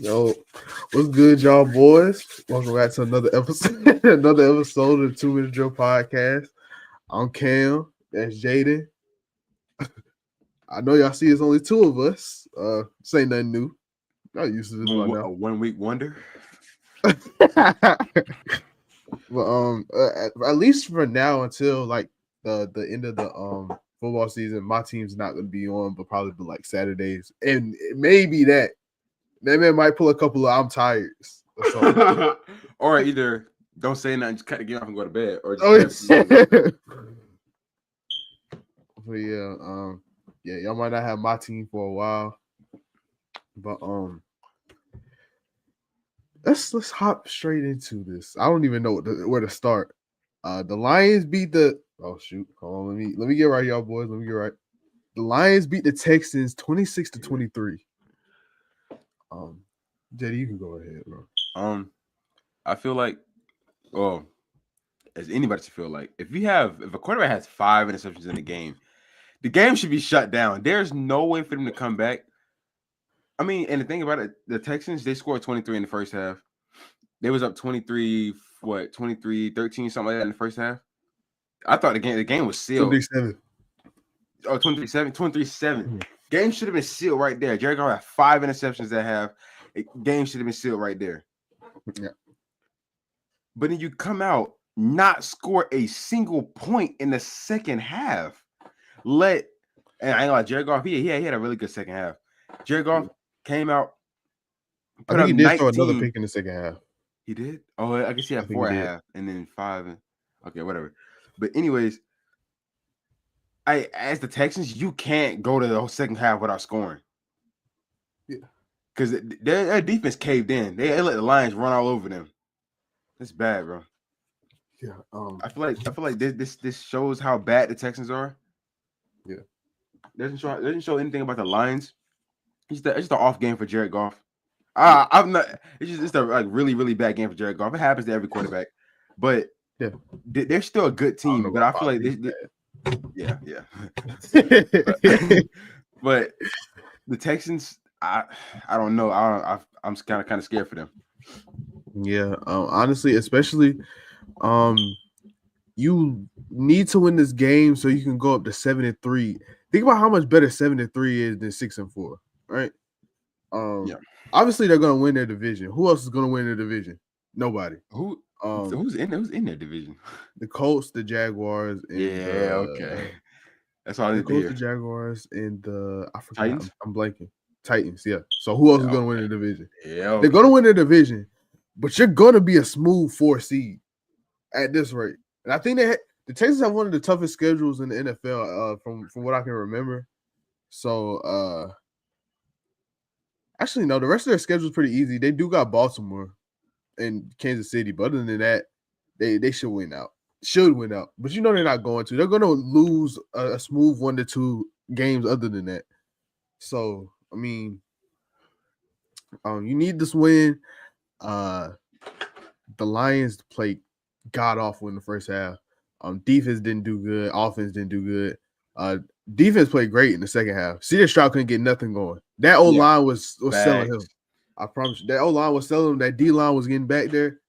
Yo, what's good, y'all boys? Welcome back to another episode, another episode of the 2 Minute Drill Podcast. I'm Cam. That's Jaden. I know y'all see it's only two of us. This ain't nothing new. Not used to this by A now. 1 week wonder. But at least for now, until like the end of the football season, my team's not gonna be on, but probably be like Saturdays, and maybe that man might pull a couple of I'm tired or something. Or either don't say nothing, just cut the game off and go to bed. Or just But yeah, y'all might not have my team for a while. But let's hop straight into this. I don't even know where to start. The Lions beat the shoot. Hold on, let me get right, y'all boys. Let me get right. The Lions beat the Texans 26-23. JD, you can go ahead, bro. I feel like, as anybody should feel like, if a quarterback has 5 interceptions in the game should be shut down. There's no way for them to come back. I mean, and the thing about it, the Texans, they scored 23 in the first half. They was up 23, 23-13, something like that in the first half. I thought the game was sealed. 27. Oh, 23-7. 23-7. Game should have been sealed right there. Jared Goff had 5 interceptions that half. Game should have been sealed right there. Yeah. But then you come out, not score a single point in the second half. And I ain't gonna lie, Jared Goff, he had a really good second half. Jared Goff came out. I think he did throw another pick in the second half. He did? Oh, I guess he had 4 at half and then 5. Okay, whatever. But anyways, as the Texans, you can't go to the whole second half without scoring. Yeah. Because their defense caved in. They let the Lions run all over them. That's bad, bro. Yeah. I feel like this shows how bad the Texans are. Yeah. Doesn't show anything about the Lions. It's just an off game for Jared Goff. I'm not. It's a like really really bad game for Jared Goff. It happens to every quarterback, but yeah, they're still a good team. But I feel like yeah. but the Texans, I don't know. I'm kind of scared for them. Yeah, honestly, especially, you need to win this game so you can go up to 7-3. Think about how much better 7-3 is than 6-4, right? Yeah. Obviously they're gonna win their division. Who else is gonna win their division? Nobody. Who's in their division? The Colts, the Jaguars, and okay. That's all I need to hear. The Jaguars and the I forgot. Titans? I'm blanking. Titans, yeah. So who else is gonna win the division? Yeah, okay. They're gonna win the division, but you're gonna be a smooth 4 seed at this rate. And I think the Texans have one of the toughest schedules in the NFL, from what I can remember. So actually, no, the rest of their schedule is pretty easy. They do got Baltimore and Kansas City, but other than that, they should win out. But you know they're not going to. They're going to lose a smooth 1 to 2 games other than that. So, I mean, you need this win. The Lions played god-awful in the first half. Defense didn't do good. Offense didn't do good. Defense played great in the second half. C.J. Stroud couldn't get nothing going. That O-line was selling him. I promise you. That O-line was selling him. That D-line was getting back there.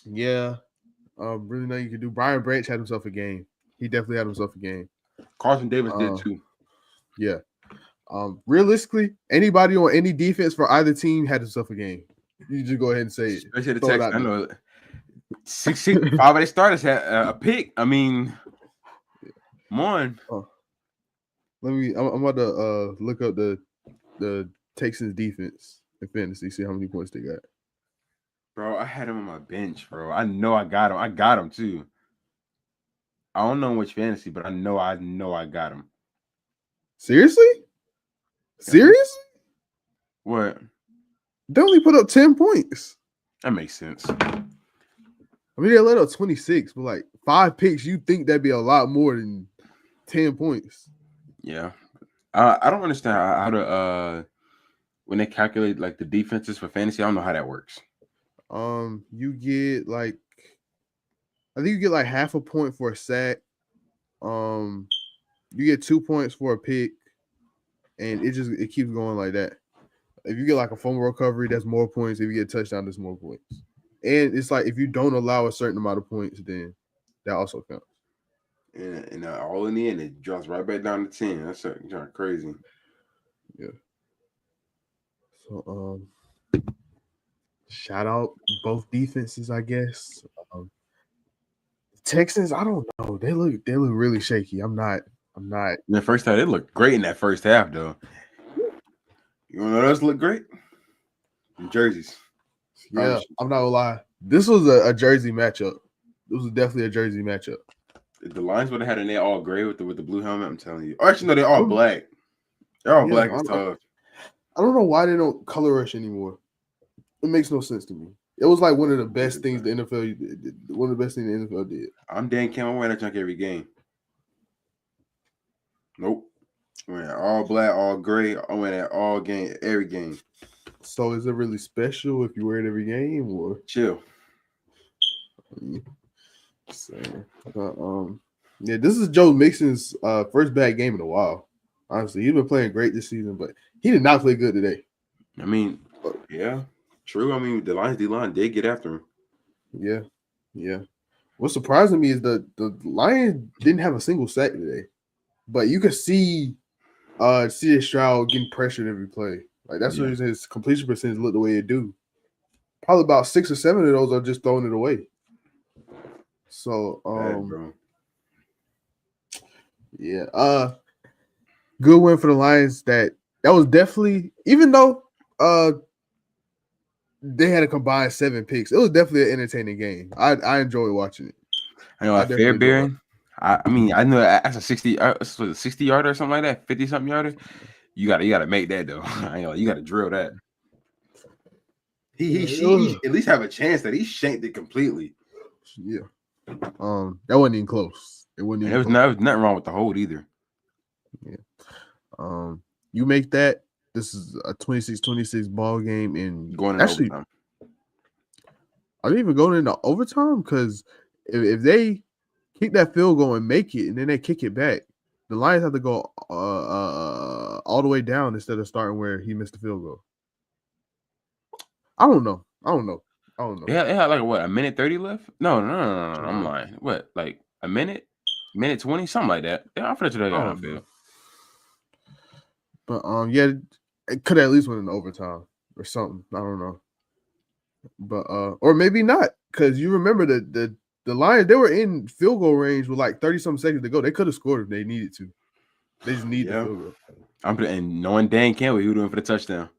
Yeah. Really nothing you can do. Brian Branch had himself a game. He definitely had himself a game. Carson Davis did too. Yeah. Realistically, anybody on any defense for either team had himself a game. You just go ahead and say it. Especially the Texans. I know 5 of their starters had a pick. I mean, come on. I'm about to look up the Texans defense in fantasy, see how many points they got. Bro, I had him on my bench, bro. I know I got him. I got him too. I don't know which fantasy, but I know I got him. Seriously? Seriously? What? They only put up 10 points. That makes sense. I mean, they let up 26, but like 5 picks, you think that'd be a lot more than 10 points. Yeah. I don't understand how to when they calculate like the defenses for fantasy, I don't know how that works. You get like, I think you get like half a point for a sack. You get 2 points for a pick, and it keeps going like that. If you get like a fumble recovery, that's more points. If you get a touchdown, that's more points. And it's like if you don't allow a certain amount of points, then that also counts. And all in the end, it drops right back down to 10. That's crazy. Yeah. So shout out both defenses, I guess. Texans, I don't know. They look really shaky. I'm not. In the first half, they looked great in that first half, though. You want to know what else looked great? The jerseys. Yeah, I'm not gonna lie. This was a jersey matchup. This was definitely a jersey matchup. If the Lions would have had an they all gray with the blue helmet, I'm telling you. Or actually, no, they're all black. They're all black and tough. I don't know why they don't color rush anymore. It makes no sense to me. It was like one of the best things the NFL did. One of the best things the NFL did. I'm Dan Campbell. I'm wearing that junk every game. Nope. I'm wearing all black, all gray. I'm wearing that all game, every game. So is it really special if you wear it every game or chill? So, yeah, this is Joe Mixon's first bad game in a while. Honestly, he's been playing great this season, but he did not play good today. I mean, yeah, true. I mean, the Lions D-line did get after him. Yeah. What's surprising me is the Lions didn't have a single sack today, but you could see C.J. Stroud getting pressured every play. Like that's what his completion percentage looked the way it do. Probably about 6 or 7 of those are just throwing it away. So, good win for the Lions. That was definitely, even though they had a combined 7 picks, it was definitely an entertaining game. I enjoyed watching it. I know, Fairbairn. I mean, I know that's a 60 yarder or something like that, 50 something yarder. You gotta make that though. I know you gotta drill that. He at least have a chance that he shanked it completely. Yeah. That wasn't even close. It wasn't even. There was nothing wrong with the hold either. Yeah. You make that. This is a 26-26 ball game, and going into overtime. Are they even going into overtime? Because if they kick that field goal and make it, and then they kick it back, the Lions have to go all the way down instead of starting where he missed the field goal. I don't know. Yeah, it had like what, a minute 30 left? No. I'm lying. What, like a minute 20, something like that? Yeah, I'm pretty sure they got on field. But yeah, it could have at least went in overtime or something. I don't know. But or maybe not, because you remember the Lions, they were in field goal range with like 30-something seconds to go. They could have scored if they needed to. They just need the field goal. And knowing Dan Campbell, he was doing for the touchdown.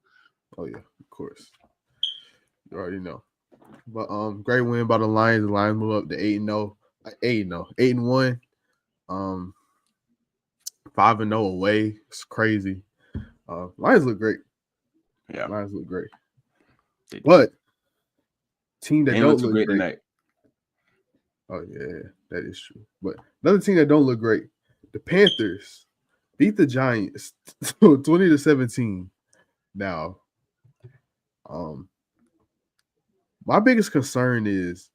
Oh yeah, of course. You already know. But great win by the Lions. The Lions move up to 8-0. 8-1. 5-0 away. It's crazy. Lions look great. Yeah. Lions look great. But team that don't look great tonight. Oh yeah, that is true. But another team that don't look great, the Panthers beat the Giants 20-17. Now, my biggest concern is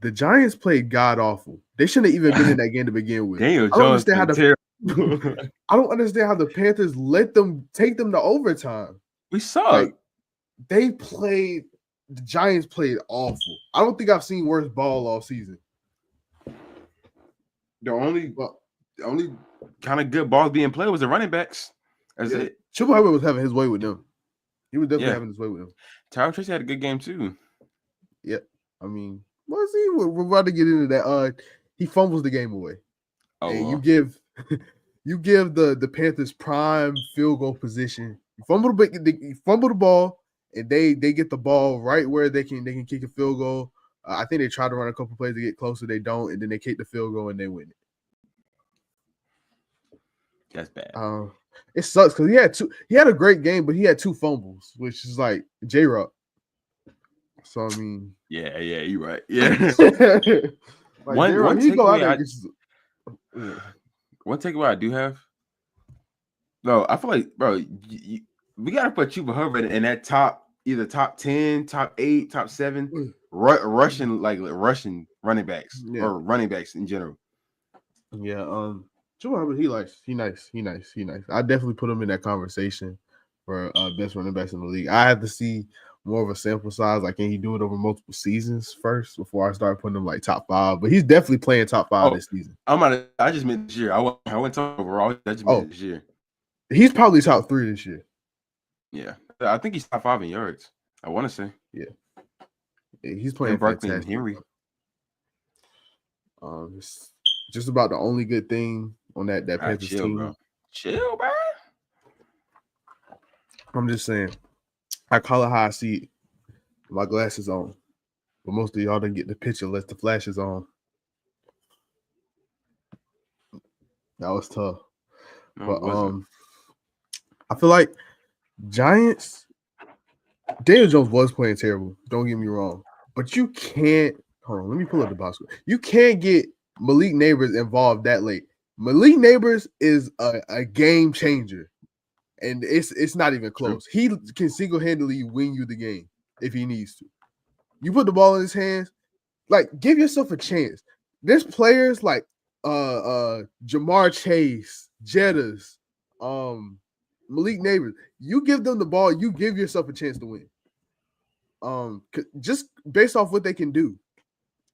the Giants played god awful. They shouldn't have even been in that game to begin with. Daniel Jones I don't understand how the Panthers let them take them to overtime. We saw like, the Giants played awful. I don't think I've seen worse ball all season. The only kind of good balls being played was the running backs. That's it. Chuba Hubbard was having his way with them. He was definitely having his way with them. Tyler Tracy had a good game too. Yeah, I mean, we're about to get into that. He fumbles the game away. Oh, and you give the Panthers prime field goal position. You fumble the ball, and they get the ball right where they can kick a field goal. I think they try to run a couple plays to get closer. They don't, and then they kick the field goal and they win it. That's bad. It sucks because he had a great game, but he had 2 fumbles, which is like J-Rock. So I mean, yeah, you're right. Yeah. Like, one takeaway I do have. No, I feel like, bro, we gotta put Chuba Hubbard in that either top 10, top 8, top 7, rushing running backs or running backs in general. Yeah, Chuba Hubbard, he nice. I definitely put him in that conversation. for best running backs in the league. I have to see more of a sample size. Like, can he do it over multiple seasons first before I start putting him like top 5? But he's definitely playing top 5 this season. I just meant this year. I went top overall. I just meant this year. He's probably top 3 this year. Yeah, I think he's top 5 in yards. I want to say. Yeah, he's playing Barkley and fantastic. Henry. It's just about the only good thing on that Panthers team. Bro. Chill, bro. I'm just saying. I call it how I see it. My glasses on. But most of y'all didn't get the picture unless the flash is on. That was tough. No, but I feel like Giants, Daniel Jones was playing terrible. Don't get me wrong. But you can't hold on, let me pull up the box score. You can't get Malik Neighbors involved that late. Malik Neighbors is a game changer. And it's not even close. True. He can single-handedly win you the game if he needs to. You put the ball in his hands, like, give yourself a chance. There's players like Jamar Chase, Jettas, Malik Neighbors. You give them the ball, you give yourself a chance to win. Just based off what they can do.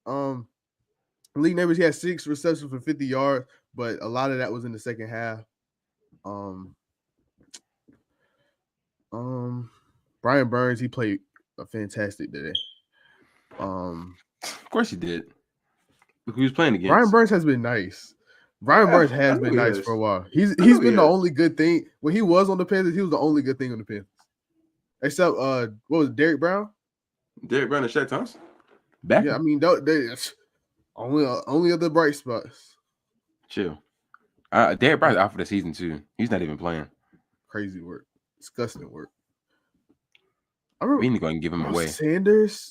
Malik Neighbors, he had 6 receptions for 50 yards, but a lot of that was in the second half. Brian Burns, he played a fantastic day. Of course he did. Look who he was playing against. Brian Burns has been nice. Burns has been nice for a while. He's been the only good thing. When he was on the Panthers, he was the only good thing on the Panthers. Except what was it, Derrick Brown? Derrick Brown and Shaq Thompson? Back? Yeah, I mean, they only other bright spots. Chill. Derrick Brown's out for the season too. He's not even playing. Crazy work. Disgusting work. I remember we need to go and give him away.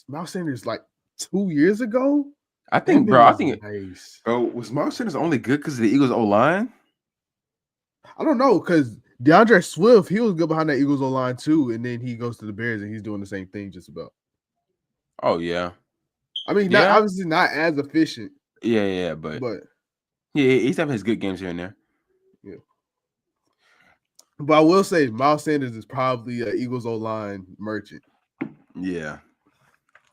Miles Sanders, like 2 years ago. I think, nice. Bro, was Miles Sanders only good because of the Eagles O-line? I don't know, because DeAndre Swift, he was good behind that Eagles O-line too, and then he goes to the Bears and he's doing the same thing just about. Oh yeah. I mean, obviously not as efficient. Yeah, but yeah, he's having his good games here and there. Yeah. But I will say Miles Sanders is probably an Eagles O-line merchant. Yeah.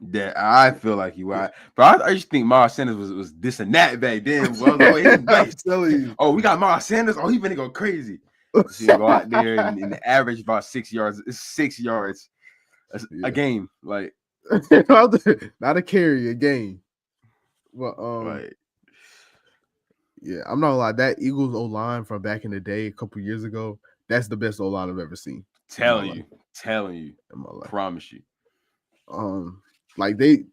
That I feel like he was. But I just think Miles Sanders was this and that back then. Well, he's nice. Oh, we got Miles Sanders. Oh, he's gonna go crazy. So you go out there and average about 6 yards. 6 yards a game. Like not a carry, a game. But yeah, I'm not gonna lie. That Eagles O-line from back in the day, a couple years ago, that's the best O-line I've ever seen. Telling you. Promise you. Like they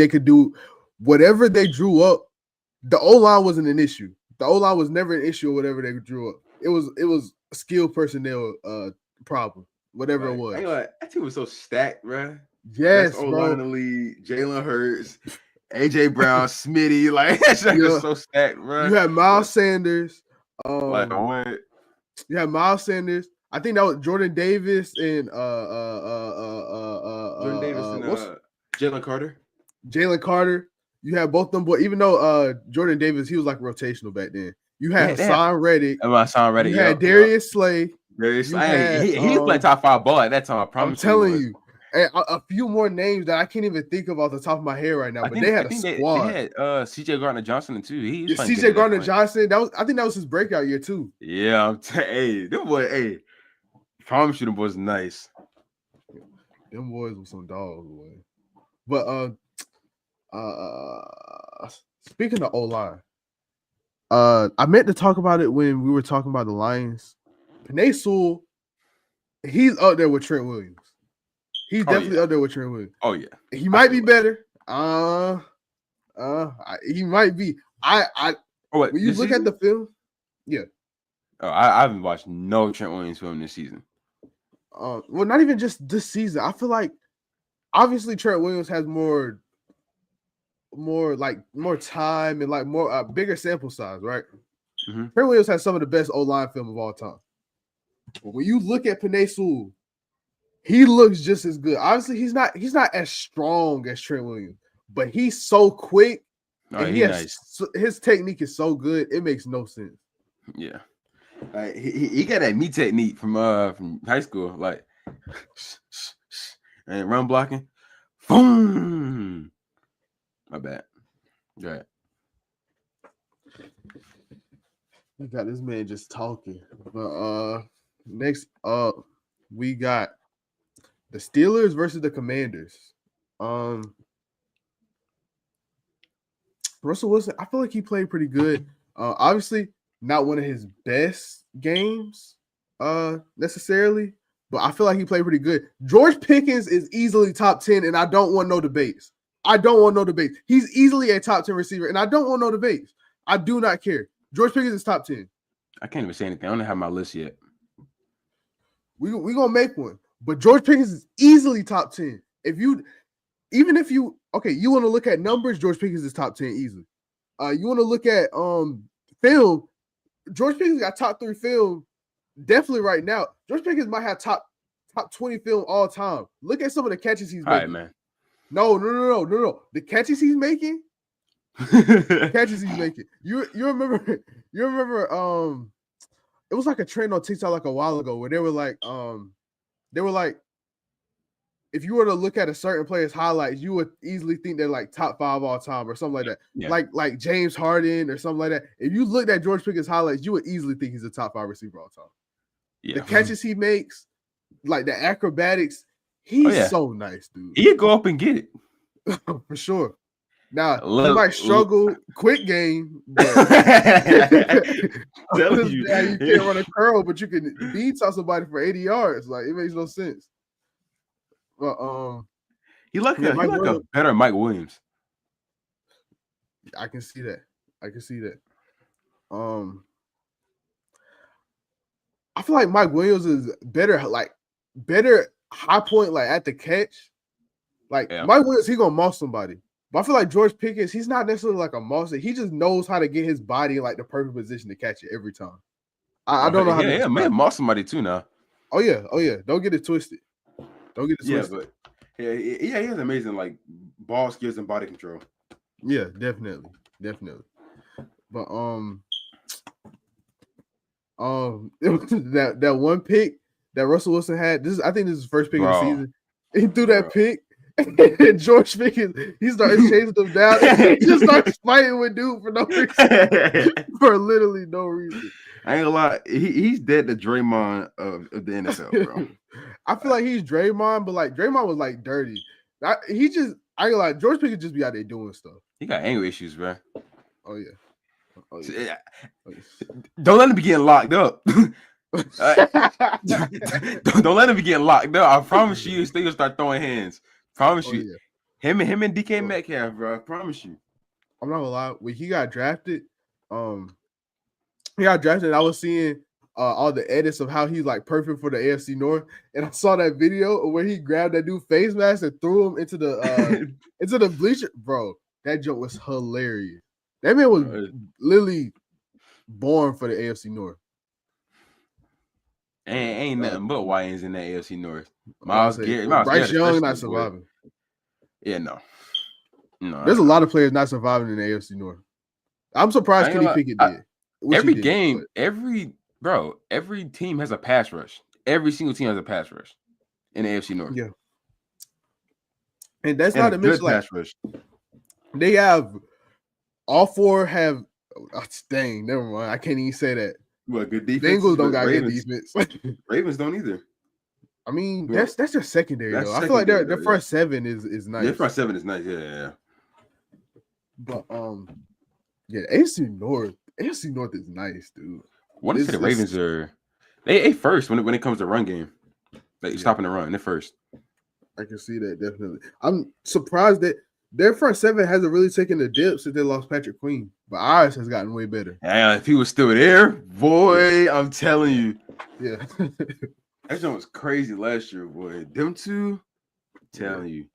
could do whatever they drew up. The O-line wasn't an issue. The O-line was never an issue. Whatever they drew up, it was a skilled personnel problem. Whatever it was. That team was so stacked, bro. Yes, best O-line in the league. Jalen Hurts, AJ Brown, Smitty, like that shit was so stacked, bro. You had Miles Sanders. Like what? You had Miles Sanders. I think that was Jordan Davis and Jalen Carter. Jalen Carter. You had both them boys. Even though Jordan Davis, he was like rotational back then. You had Hassan Reddick. You had Darius Slay. He was playing top 5 ball at that time. I promise. I'm telling you. And a few more names that I can't even think of off the top of my head right now. But they had a squad. They had CJ Gardner-Johnson too. CJ Gardner-Johnson. I think that was his breakout year too. Yeah, them boys. Promise you, them boys nice. Them boys were some dogs, boy. But speaking of O-line, I meant to talk about it when we were talking about the Lions. Penei Sewell, he's up there with Trent Williams. He's definitely up there with Trent Williams. Oh yeah, he might be better. He might be. When you look at the film, yeah. Oh, I haven't watched no Trent Williams film this season. Well, not even just this season. I feel like obviously Trent Williams has more time and like more bigger sample size, right? Mm-hmm. Trent Williams has some of the best O-line film of all time. But when you look at Penei Sewell, he looks just as good. Obviously, he's not as strong as Trent Williams, but he's so quick. And his technique is so good, it makes no sense. Yeah. Like he got that me technique from high school, like and run blocking. Boom. My bad. Right. I got this man just talking. But next up we got the Steelers versus the Commanders. Russell Wilson, I feel like he played pretty good. Obviously, not one of his best games, necessarily, but I feel like he played pretty good. George Pickens is easily top 10, and I don't want no debates. He's easily a top 10 receiver, and I don't want no debates. I do not care. George Pickens is top 10. I can't even say anything. I don't have my list yet. We gonna make one, but George Pickens is easily top 10. You want to look at numbers, George Pickens is top 10 easily. You want to look at film, George Pickens got top 3 film definitely right now. George Pickens might have top 20 film all time. Look at some of the catches he's making. All right, man. No. The catches he's making. You remember it was like a trend on TikTok like a while ago where they were like if you were to look at a certain player's highlights, you would easily think they're like top 5 all time or something like that. Yeah. Like James Harden or something like that. If you looked at George Pickens' highlights, you would easily think he's a top 5 receiver all time. Yeah. The catches he makes, like the acrobatics, he's so nice, dude. He'd go up and get it. For sure. Now, he might struggle quick game. But you can't run a curl, but you can beat somebody for 80 yards. Like, it makes no sense. But he like a better Mike Williams. I can see that. I feel like Mike Williams is better high point, like at the catch. Like Mike Williams, he gonna moss somebody. But I feel like George Pickens, he's not necessarily like a monster. He just knows how to get his body in like the perfect position to catch it every time. I don't know how to. Yeah, man, moss somebody too now. Oh yeah. Don't get it twisted. Yeah, but he has amazing like ball skills and body control. Yeah, definitely. But that one pick that Russell Wilson had. I think this is his first pick of the season. He threw that pick. And George Pickens, he started chasing them down. He just starts fighting with dude for no reason. For literally no reason. I ain't gonna lie, he's dead to Draymond of the NFL, bro. I feel like he's Draymond, but like Draymond was like dirty. I ain't gonna lie, George Pickens just be out there doing stuff. He got anger issues, bro. Oh yeah. Don't let him be getting locked up. Don't let him be getting locked up. I promise you, he's gonna start throwing hands. Promise you. Yeah. Him and DK Metcalf, bro. I promise you. I'm not gonna lie. When he got drafted, I was seeing all the edits of how he's like perfect for the AFC North, and I saw that video where he grabbed that dude face mask and threw him into the bleacher. Bro, that joke was hilarious. That man was literally born for the AFC North. Ain't nothing but YNs in that AFC North. Bryce Young not surviving. Yeah, no. There's a lot of players not surviving in the AFC North. I'm surprised Kenny Pickett did. Every team has a pass rush. Every single team has a pass rush in the AFC North. Yeah. And that's not a mention like pass rush. They have all 4 have dang, never mind. I can't even say that. What, good defense? Bengals don't got good defense. Ravens don't either. I mean, that's just secondary though. I feel like their front 7 is nice. Their front 7 is nice, yeah. But AFC North is nice, dude. One of the Ravens are they first when it comes to run game. Like stopping the run, they're first. I can see that definitely. I'm surprised that their front 7 hasn't really taken a dip since they lost Patrick Queen, but ours has gotten way better. Yeah, if he was still there, boy, I'm telling you. Yeah. That joint was crazy last year, boy. Them two, I'm telling you.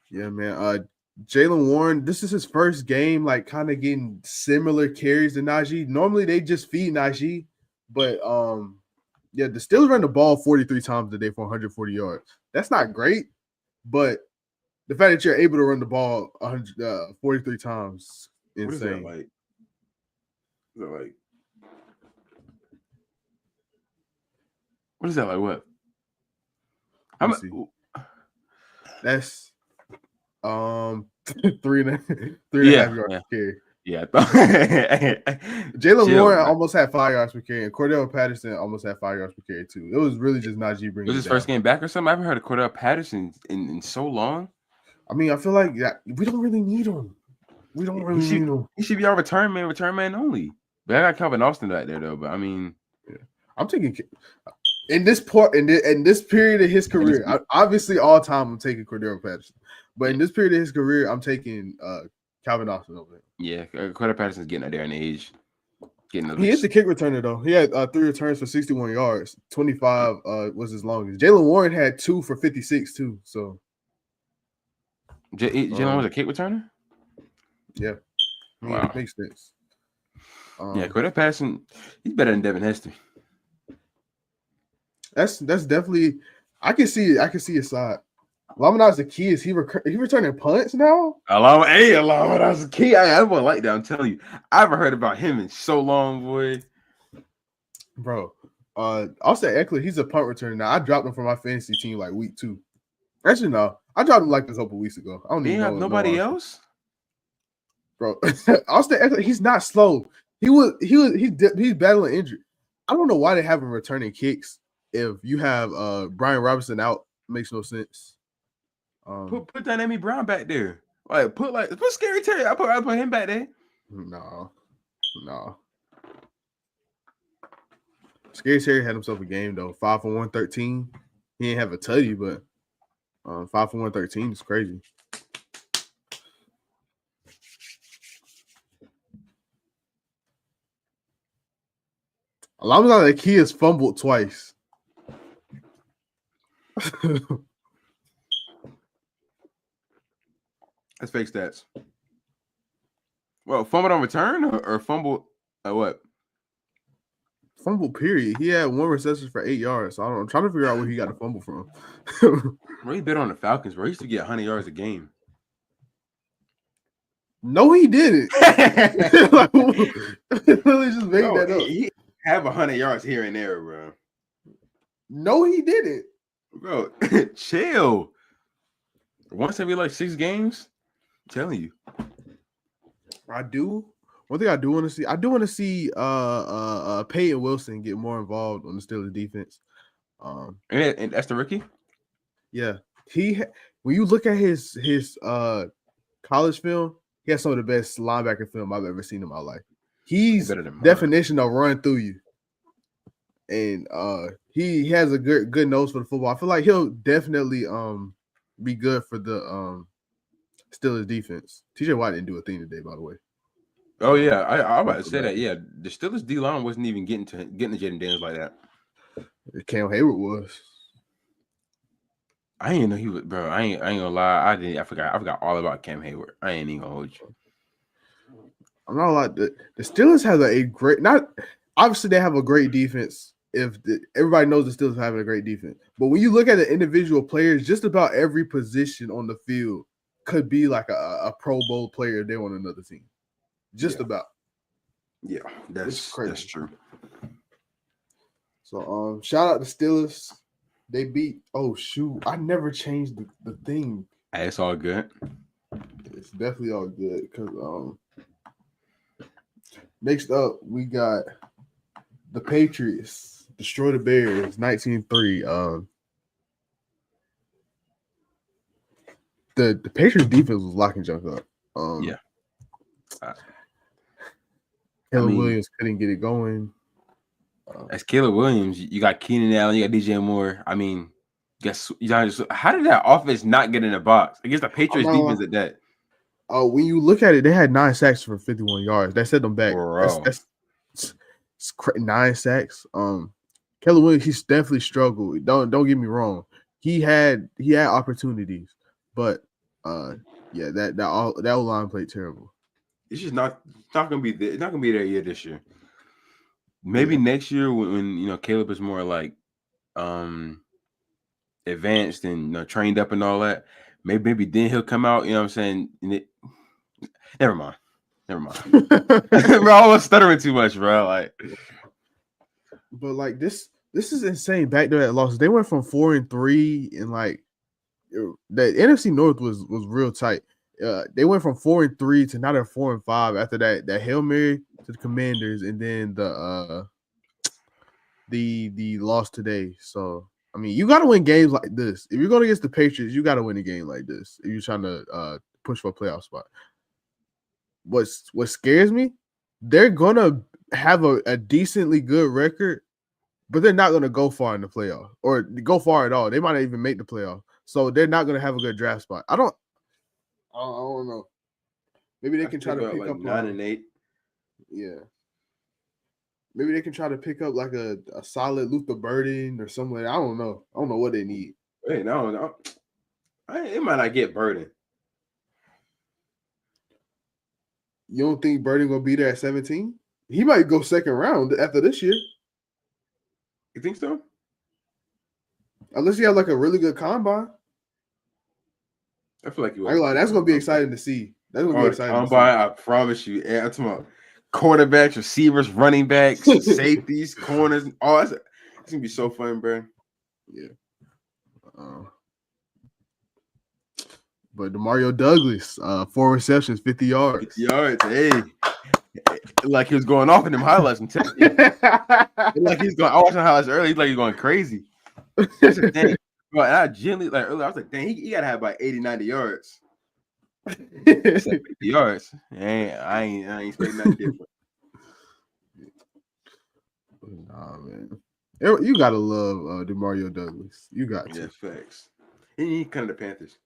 Yeah, man. Jaylen Warren, this is his first game, like kind of getting similar carries to Najee. Normally they just feed Najee, but the Steelers run the ball 43 times a day for 140 yards. That's not great, but the fact that you're able to run the ball 43 times, insane. What is that like? So like, what is that like? What? Let I'm me see. That's three and a half yards per carry. Yeah, I thought. Jalen Warren bro. almost had 5 yards per carry, and Cordell Patterson almost had 5 yards per carry too. It was really just Najee bringing Was it his down. first game back or something? I haven't heard of Cordell Patterson in so long. I mean, I feel like we don't really need him. We don't really need him. He should be our return man only. But I got Calvin Austin back there though. But I mean, I'm taking in this period of his career. Obviously, all time I'm taking Cordell Patterson, but in this period of his career, I'm taking Calvin Austin over him. Yeah, Cordell Patterson's getting up there in age. He is the kick returner though. He had 3 returns for 61 yards. 25 was his longest. Jalen Warren had 2 for 56 too. So Jalen was a kick returner. Yeah, I mean, wow, it makes sense. Yeah, Cordell Patterson, he's better than Devin Hester. That's definitely. I can see his side. Lamina's the key. Is he returning punts now? Lamina's the key. I won't like that. I'm telling you, I haven't heard about him in so long, boy. Bro, Austin Eckler, he's a punt returner now. I dropped him from my fantasy team like week 2. Actually, no, I dropped him like a couple weeks ago. I don't even know. Nobody else, bro. Austin Eckler, he's not slow. He's battling injury. I don't know why they have him returning kicks. If you have Brian Robinson out, makes no sense. Put that Amy Brown back there. Put Scary Terry. I put him back there. No. Scary Terry had himself a game though. 5 for 113. He didn't have a tutty, but 5 for 113 is crazy. Alhamdulillah, the key is fumbled twice. That's fake stats. Well, fumbled on return or fumbled what? Fumble period. He had 1 reception for 8 yards. So I'm trying to figure out where he got the fumble from. Bro, he bit on the Falcons, bro. He used to get 100 yards a game. No, he didn't. Literally just made that up. He have 100 yards here and there, bro. No, he didn't. Bro, chill. Once every like 6 games, I'm telling you. I do. One thing I do want to see Peyton Wilson get more involved on the Steelers defense. And that's the rookie? Yeah. When you look at his college film, he has some of the best linebacker film I've ever seen in my life. He's definition of run through you. And he has a good nose for the football. I feel like he'll definitely be good for the Steelers defense. TJ Watt didn't do a thing today, by the way. Oh yeah, I about to say that. Yeah, the Steelers D line wasn't even getting to Jaden Daniels like that. Cam Hayward was. I didn't know he was, bro. I ain't gonna lie. I forgot all about Cam Hayward. I ain't even gonna hold you. I'm not like the Steelers have a great. Not obviously they have a great defense. Everybody knows the Steelers having a great defense, but when you look at the individual players, just about every position on the field could be like a Pro Bowl player if they're on another team. Just about. Yeah, that's true. So shout out to Steelers. They beat. Oh shoot! I never changed the thing. Hey, it's all good. It's definitely all good because next up we got the Patriots destroy the Bears 19-3. The Patriots defense was locking junk up. Yeah. Caleb Williams couldn't get it going. As Caleb Williams, you got Keenan Allen, you got DJ Moore. I mean, how did that offense not get in the box against the Patriots defense at that? When you look at it, they had 9 sacks for 51 yards. That set them back. That's 9 sacks. Caleb Williams, he's definitely struggled. Don't get me wrong. He had opportunities, but that line played terrible. It's just not gonna be there. It's not gonna be there yet this year. Maybe next year when Caleb is more like advanced and trained up and all that. Maybe then he'll come out. You know what I'm saying? Never mind. Never mind. Bro, I was stuttering too much, bro. Like, but like this is insane. Back to that loss, they went from 4-3, and like the NFC North was real tight. They went from 4-3 to now they're 4-5 after that Hail Mary to the Commanders, and then the loss today. So I mean, you got to win games like this. If you're going against the Patriots, you got to win a game like this if you're trying to push for a playoff spot. What scares me, they're gonna have a decently good record, but they're not gonna go far in the playoff or go far at all. They might not even make the playoff, so they're not gonna have a good draft spot. I don't know. Maybe they can try to pick like up 9-8. Yeah. Maybe they can try to pick up like a solid Luther Burden or something. I don't know. I don't know what they need. Wait, no. It might not get Burden. You don't think Burden gonna be there at 17? He might go second round after this year. You think so? Unless you have like a really good combine. I feel like you. That's gonna be exciting to see. That's gonna be exciting. Combine, I promise you. I'm talking about quarterbacks, receivers, running backs, safeties, corners. Oh, it's gonna be so fun, bro. Yeah. But DeMario Douglas, 4 receptions, 50 yards. 50 yards, hey. Like he was going off in them highlights. I'm telling you. Like he's going. I watched the highlights early. He's like he's going crazy. That's a thing. Bro, and I genuinely like earlier. I was like, dang, he gotta have about 80, 90 yards. 50 yards. I ain't expecting nothing different. Nah, man. You gotta love DeMario Douglas. You got to. Yeah, facts. He kind of the Panthers.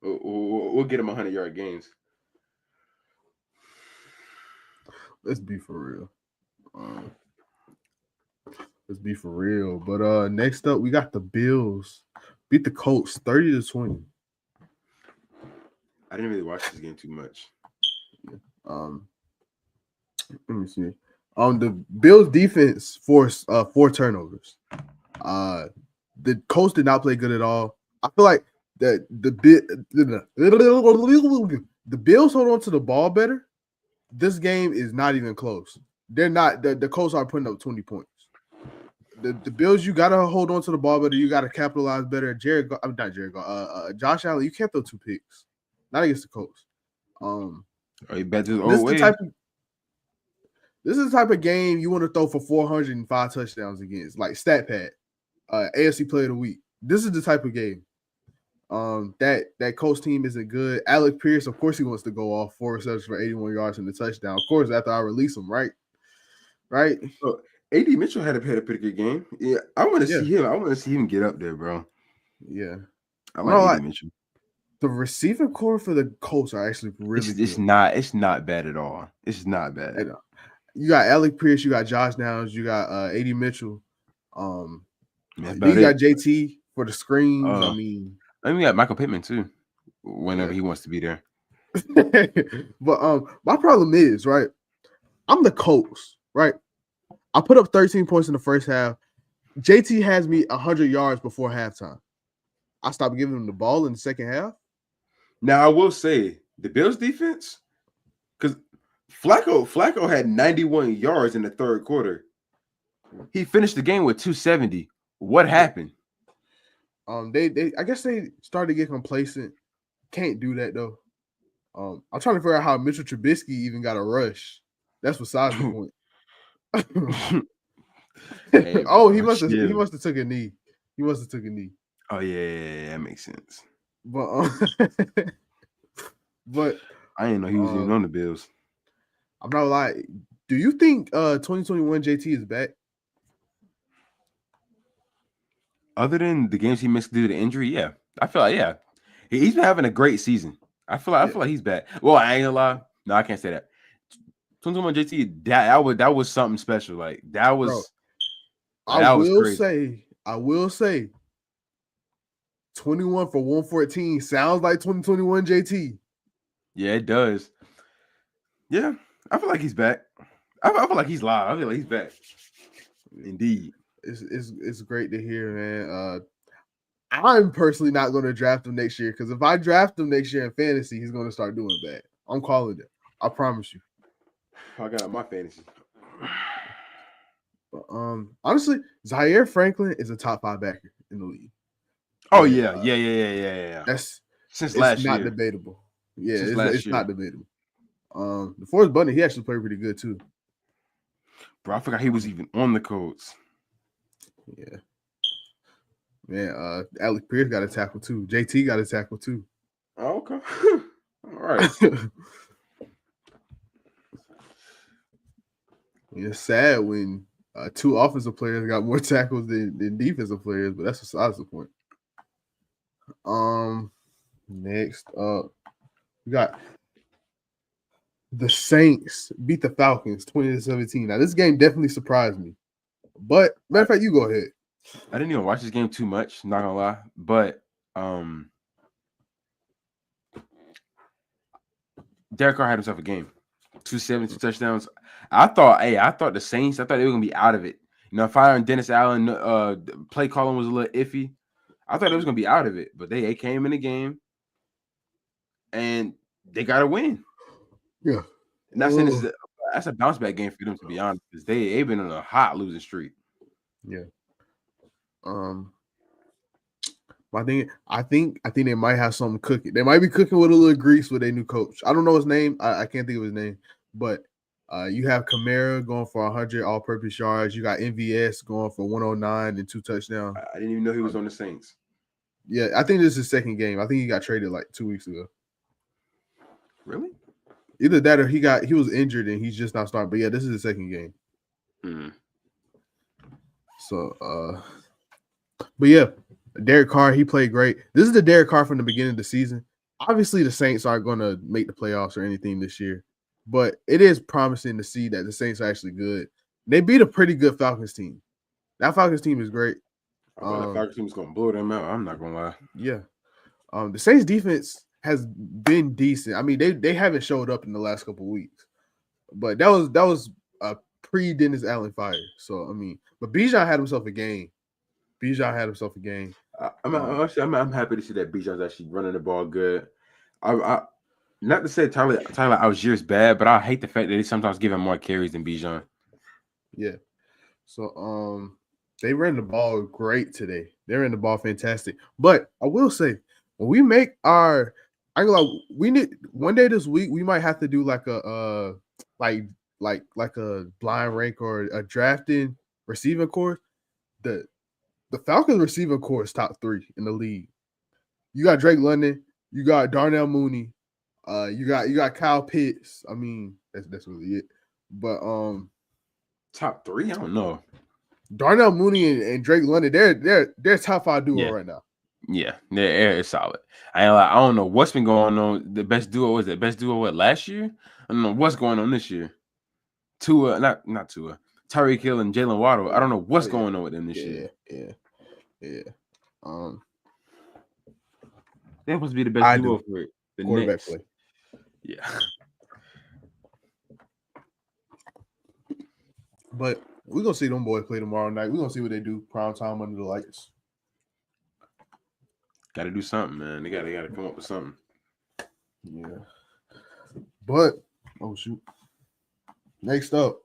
We'll get him 100-yard games. Let's be for real. But next up, we got the Bills beat the Colts 30-20. I didn't really watch this game too much. Let me see. The Bills defense forced 4 turnovers. The Colts did not play good at all. I feel like the Bills hold on to the ball better. This game is not even close. They're not. The Colts are putting up 20 points. The Bills, you gotta hold on to the ball better. You gotta capitalize better. Josh Allen, you can't throw 2 picks. Not against the Colts. You bet this old way. This is the type of game you want to throw for 405 touchdowns against, like stat pad, AFC Player of the Week. This is the type of game. That Colts team isn't good. Alec Pierce, of course, he wants to go off 4 receptions for 81 yards and the touchdown. Of course, after I release him, right? So, AD Mitchell had a pretty good game. Yeah, I want to see him. I want to see him get up there, bro. Yeah, I like AD Mitchell. The receiving core for the Colts are actually really good. It's not bad at all. It's not bad. You got Alec Pierce, you got Josh Downs, you got AD Mitchell. You got JT for the screens. We got Michael Pittman too, whenever he wants to be there. But my problem is, right, I'm the Colts, right? I put up 13 points in the first half. JT has me 100 yards before halftime. I stopped giving him the ball in the second half. Now I will say the Bills defense, because Flacco had 91 yards in the third quarter. He finished the game with 270. What happened? They I guess they started to get complacent. Can't do that though. I'm trying to figure out how Mitchell Trubisky even got a rush. That's besides the point. Hey, he must have took a knee. He must have took a knee. Oh yeah, that makes sense. But but I didn't know he was even on the Bills. I'm not lying. Do you think 2021 JT is back? Other than the games he missed due to injury, yeah. I feel like he's been having a great season. I feel like he's back. Well, I ain't gonna lie. No, I can't say that. 2021 JT, that was something special. Like that was. Bro, I will say. 21 for 114 sounds like 2021 JT. Yeah, it does. Yeah, I feel like he's back. I feel like he's live. I feel like he's back. Indeed. It's great to hear, man. I'm personally not going to draft him next year because if I draft him next year in fantasy, he's going to start doing bad. I'm calling it. I promise you. I got my fantasy. But, honestly, Zaire Franklin is a top 5 backer in the league. Oh And, yeah. That's Since it's last not year. debatable. Yeah, Since last it's year. not debatable. The Forrest Bunny, he actually played pretty good too. Bro, I forgot he was even on the Colts. Yeah. Man, Alec Pierce got a tackle too. JT got a tackle too. Oh, okay. All right. It's sad when 2 offensive players got more tackles than defensive players, but that's besides the point. Next up, we got the Saints beat the Falcons 20-17. Now, this game definitely surprised me. But matter of fact, you go ahead. I didn't even watch this game too much, not gonna lie. But Derek Carr had himself a game. 272 touchdowns. I thought the Saints, I thought they were gonna be out of it. You know, firing Dennis Allen, play calling was a little iffy. I thought it was gonna be out of it, but they came in the game and they got a win. Yeah. Not saying that's a bounce back game for them, to be honest, because they've been on a hot losing streak. Yeah. I think they might have something cooking. They might be cooking with a little grease with a new coach. I don't know his name. I can't think of his name, but you have Kamara going for 100 all-purpose yards. You got MVS going for 109 and 2 touchdowns. I didn't even know he was on the Saints. Yeah, I think this is his second game. I think he got traded like 2 weeks ago. Really? Either that or he was injured and he's just not starting. But yeah, this is his second game. Mm-hmm. So, but yeah, Derek Carr, he played great. This is the Derek Carr from the beginning of the season. Obviously, the Saints aren't going to make the playoffs or anything this year, but it is promising to see that the Saints are actually good. They beat a pretty good Falcons team. That Falcons team is great. I thought the Falcons team was going to blow them out. I'm not going to lie. Yeah. The Saints defense has been decent. I mean, they haven't showed up in the last couple of weeks, but that was a pre-Dennis Allen fire. So, I mean, but Bijan had himself a game. I'm happy to see that Bijan's actually running the ball good. I not to say Tyler Allgeier's bad, but I hate the fact that they sometimes give him more carries than Bijan. Yeah. So they ran the ball great today. They ran the ball fantastic. But I will say, when we make we need one day this week, we might have to do like a like a blind rank or a drafting receiving course. The Falcons receiving course top 3 in the league. You got Drake London, you got Darnell Mooney, you got Kyle Pitts. I mean, that's really it. But top 3, I don't know. Darnell Mooney and Drake London, they're top 5 duo right now. Yeah, they're solid. I don't know what's been going on. The best duo was it? Best duo what last year? I don't know what's going on this year. Not Tua. Tyreek Hill and Jalen Waddle. I don't know what's going on with them this year. Yeah. They're supposed to be the best duo for the quarterback Knicks. play. Yeah. But we're gonna see them boys play tomorrow night. We're gonna see what they do prime time under the lights. Got to do something, man. They got to come up with something. Yeah. But oh shoot. Next up,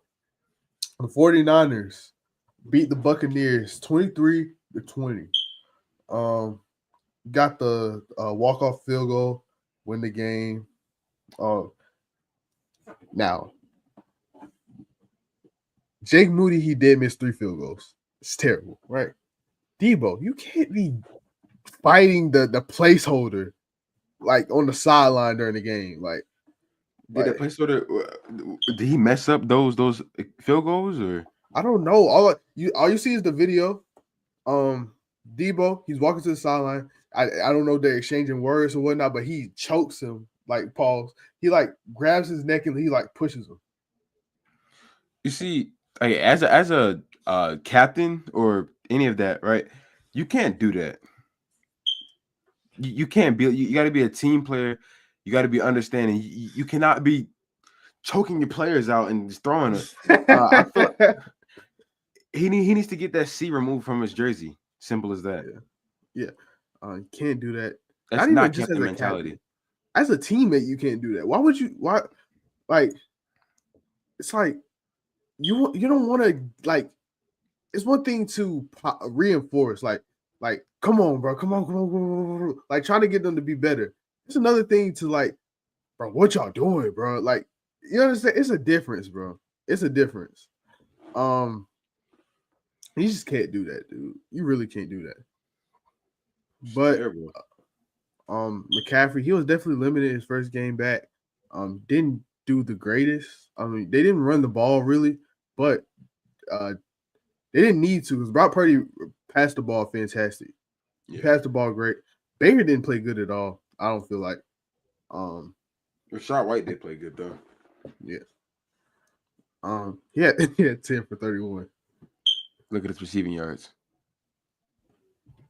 the 49ers beat the Buccaneers 23-20. Got the walk-off field goal, win the game. Now, Jake Moody, he did miss 3 field goals. It's terrible, right? Debo, you can't be fighting the placeholder like on the sideline during the game. Like, did that placeholder? Did he mess up those field goals or? I don't know. All you see is the video. Debo, he's walking to the sideline. I don't know if they're exchanging words or whatnot, but he chokes him, like pause. He like grabs his neck and he like pushes him. You see, like, as a captain or any of that, right? You can't do that. You can't be. You got to be a team player. You got to be understanding. You cannot be choking your players out and just throwing it. I feel like he needs to get that C removed from his jersey. Simple as that. Yeah. You can't do that. That's not just a mentality. Captain. As a teammate, you can't do that. Why would you? Why? Like it's like you don't want to like. It's one thing to reinforce like come on, bro, come on, come on, come on, come on, like trying to get them to be better. It's another thing to like, bro, what y'all doing, bro? Like you understand? It's a difference, bro. It's a difference. You just can't do that, dude. You really can't do that. But Terrible. McCaffrey, he was definitely limited his first game back. Didn't do the greatest. I mean, they didn't run the ball really, but they didn't need to because Brock Purdy passed the ball fantastic. He passed the ball great. Baker didn't play good at all. I don't feel like. Rashad White did play good though. Yeah. He had 10 for 31. Look at his receiving yards.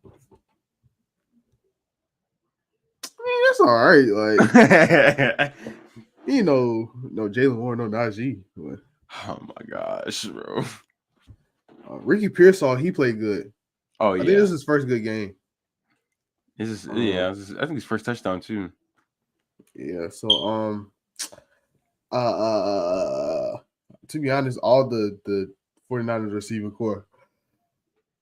I mean, that's all right. Like, no Jalen Warren, no Najee. But, oh my gosh, bro. Ricky Pearsall, he played good. Oh I yeah, think this is his first good game. I think his first touchdown too. Yeah. So to be honest, all the 49ers receiving core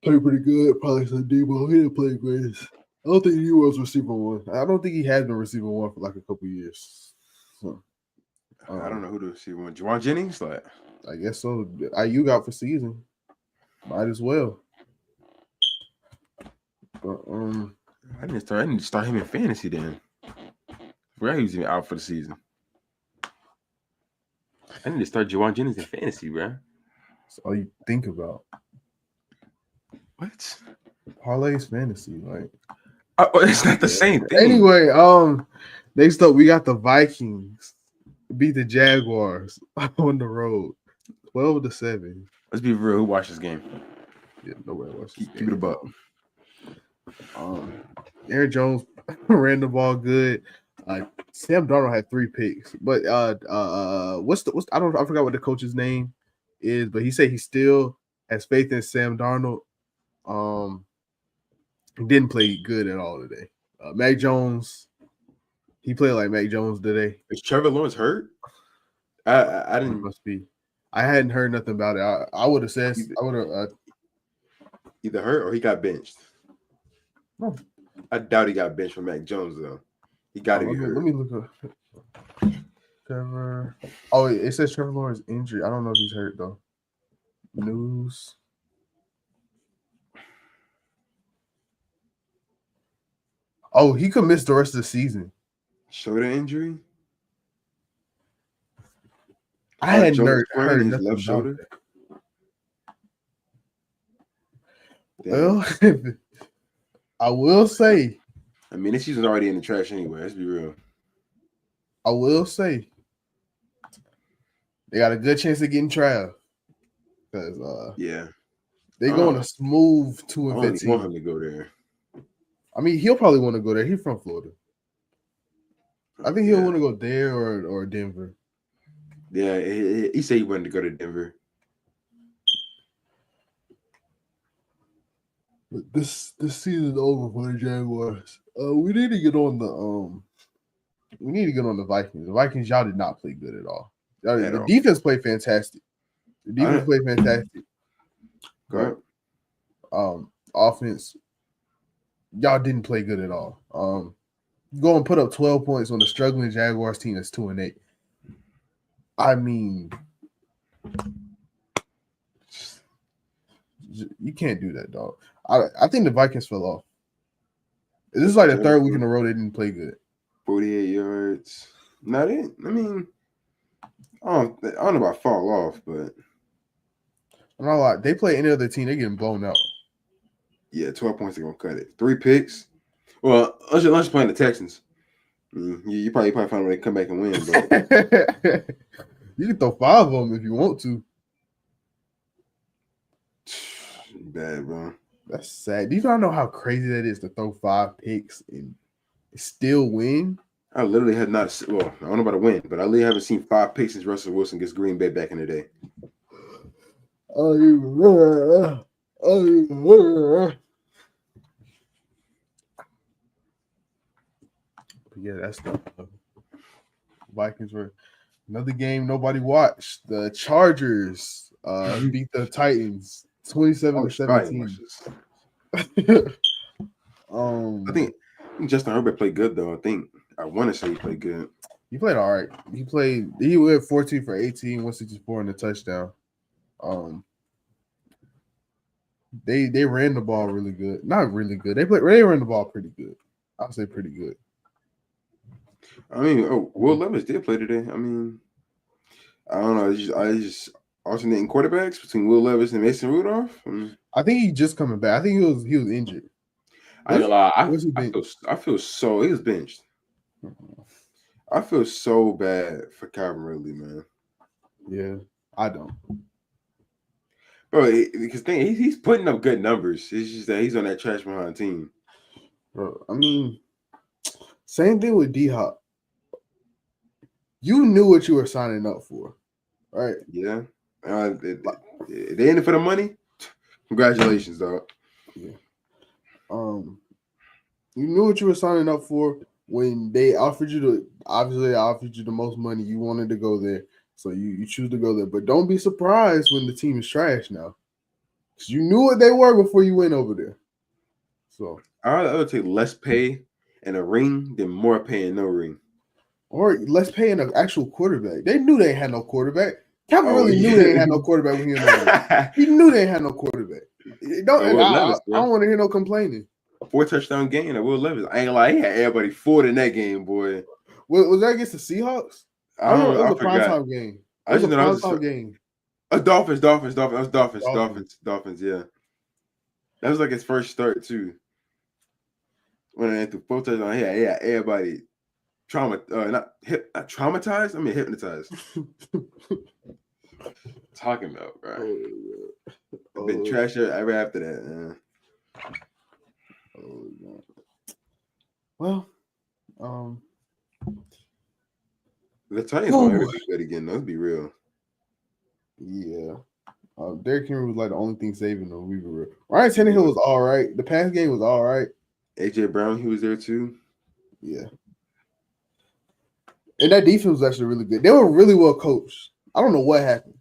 played pretty good. Probably some Debo. He didn't play great. I don't think he was receiver one. I don't think he has been receiver one for like a couple years. So I don't know who the receiver one. Juwan Jennings, like I guess so. IU got for season. Might as well. But I need to start him in fantasy then. Where he was even out for the season. I need to start Juwan Jennings in fantasy, bro. That's all you think about. What? Parlays fantasy, like it's not the same thing. Anyway, next up we got the Vikings beat the Jaguars on the road, 12-7. Let's be real. Who watched this game? Yeah, nobody watched. Keep it a buck. Aaron Jones ran the ball good. Sam Darnold had 3 picks, but I forgot what the coach's name is, but he said he still has faith in Sam Darnold. He didn't play good at all today. Mac Jones, he played like Mac Jones today. Is Trevor Lawrence hurt? I didn't. It must be. I hadn't heard nothing about it. I would have said I would have either hurt or he got benched. No. I doubt he got benched for Mac Jones though. He got to be hurt. Let me look up Trevor. Oh, it says Trevor Lawrence injured. I don't know if he's hurt though. News. Oh, he could miss the rest of the season. Shoulder injury. I hadn't heard his left shoulder. Well, I will say. I mean, this season's already in the trash anyway. Let's be real. I will say they got a good chance of getting Trav because they going a smooth 2-15. I want him to go there. I mean, he'll probably want to go there. He's from Florida. I think he'll want to go there or Denver. Yeah, he said he wanted to go to Denver. But this season's over for the Jaguars. We need to get on the Vikings. The Vikings, y'all did not play good at all. The defense played fantastic. Right. Offense, y'all didn't play good at all. Go and put up 12 points on the struggling Jaguars team that's 2-8. I mean, you can't do that, dog. I think the Vikings fell off. This is like the third week in a row they didn't play good. 48 yards. Not it. I mean, I don't know about fall off, but I'm not lying. They play any other team, they're getting blown out. Yeah, 12 points are gonna cut it. 3 picks. Well, unless you're playing the Texans. You probably find a way to come back and win, but you can throw 5 of them if you want to. Bad, bro. That's sad. Do you not know how crazy that is to throw 5 picks and still win? I literally had not. Well, I don't know about a win, but I literally haven't seen 5 picks since Russell Wilson gets Green Bay back in the day. Yeah, that's the Vikings were. Another game nobody watched. The Chargers beat the Titans 27 Oh, to I didn't watch 17. this. I um, think Justin Herbert played good though. I want to say he played good. he played all right. He went 14 for 18, 164 and a touchdown. They ran the ball really good. Not really good. They ran the ball pretty good. I'll say pretty good. I mean, Will Levis did play today. I mean, I don't know. I just alternating quarterbacks between Will Levis and Mason Rudolph. I think he's just coming back. I think he was injured. I ain't gonna lie. Was he I feel so. He was benched. I feel so bad for Calvin Ridley, man. Yeah, I don't. Bro, because he's putting up good numbers. It's just that he's on that trash behind team. Bro, I mean, same thing with D-Hop. You knew what you were signing up for, right? Yeah. They in it for the money. Congratulations, dog. Yeah. You knew what you were signing up for when they offered you the most money. You wanted to go there, so you choose to go there. But don't be surprised when the team is trash now, because you knew what they were before you went over there. So I would take less pay and a ring than more pay and no ring. Or let's pay an actual quarterback. They knew they had no quarterback. Calvin really knew they ain't had no quarterback when he was there. He knew they ain't had no quarterback. I don't want to hear no complaining. A 4-touchdown game at Will Levis. I ain't gonna lie, he had everybody forward in that game, boy. Was that against the Seahawks? I don't know. It was a primetime game. It was a primetime game. Dolphins. That was Dolphins, yeah. That was like his first start, too. When they threw 4 touchdowns, yeah, everybody not traumatized. I mean hypnotized. Talking about, bro. Been trash ever after that, man. Well, the Titans won't ever be good again. Let's be real. Yeah. Derrick Henry was like the only thing saving them. We were real. Ryan Tannehill was all right. The pass game was all right. AJ Brown, he was there too. Yeah. And that defense was actually really good. They were really well coached. I don't know what happened.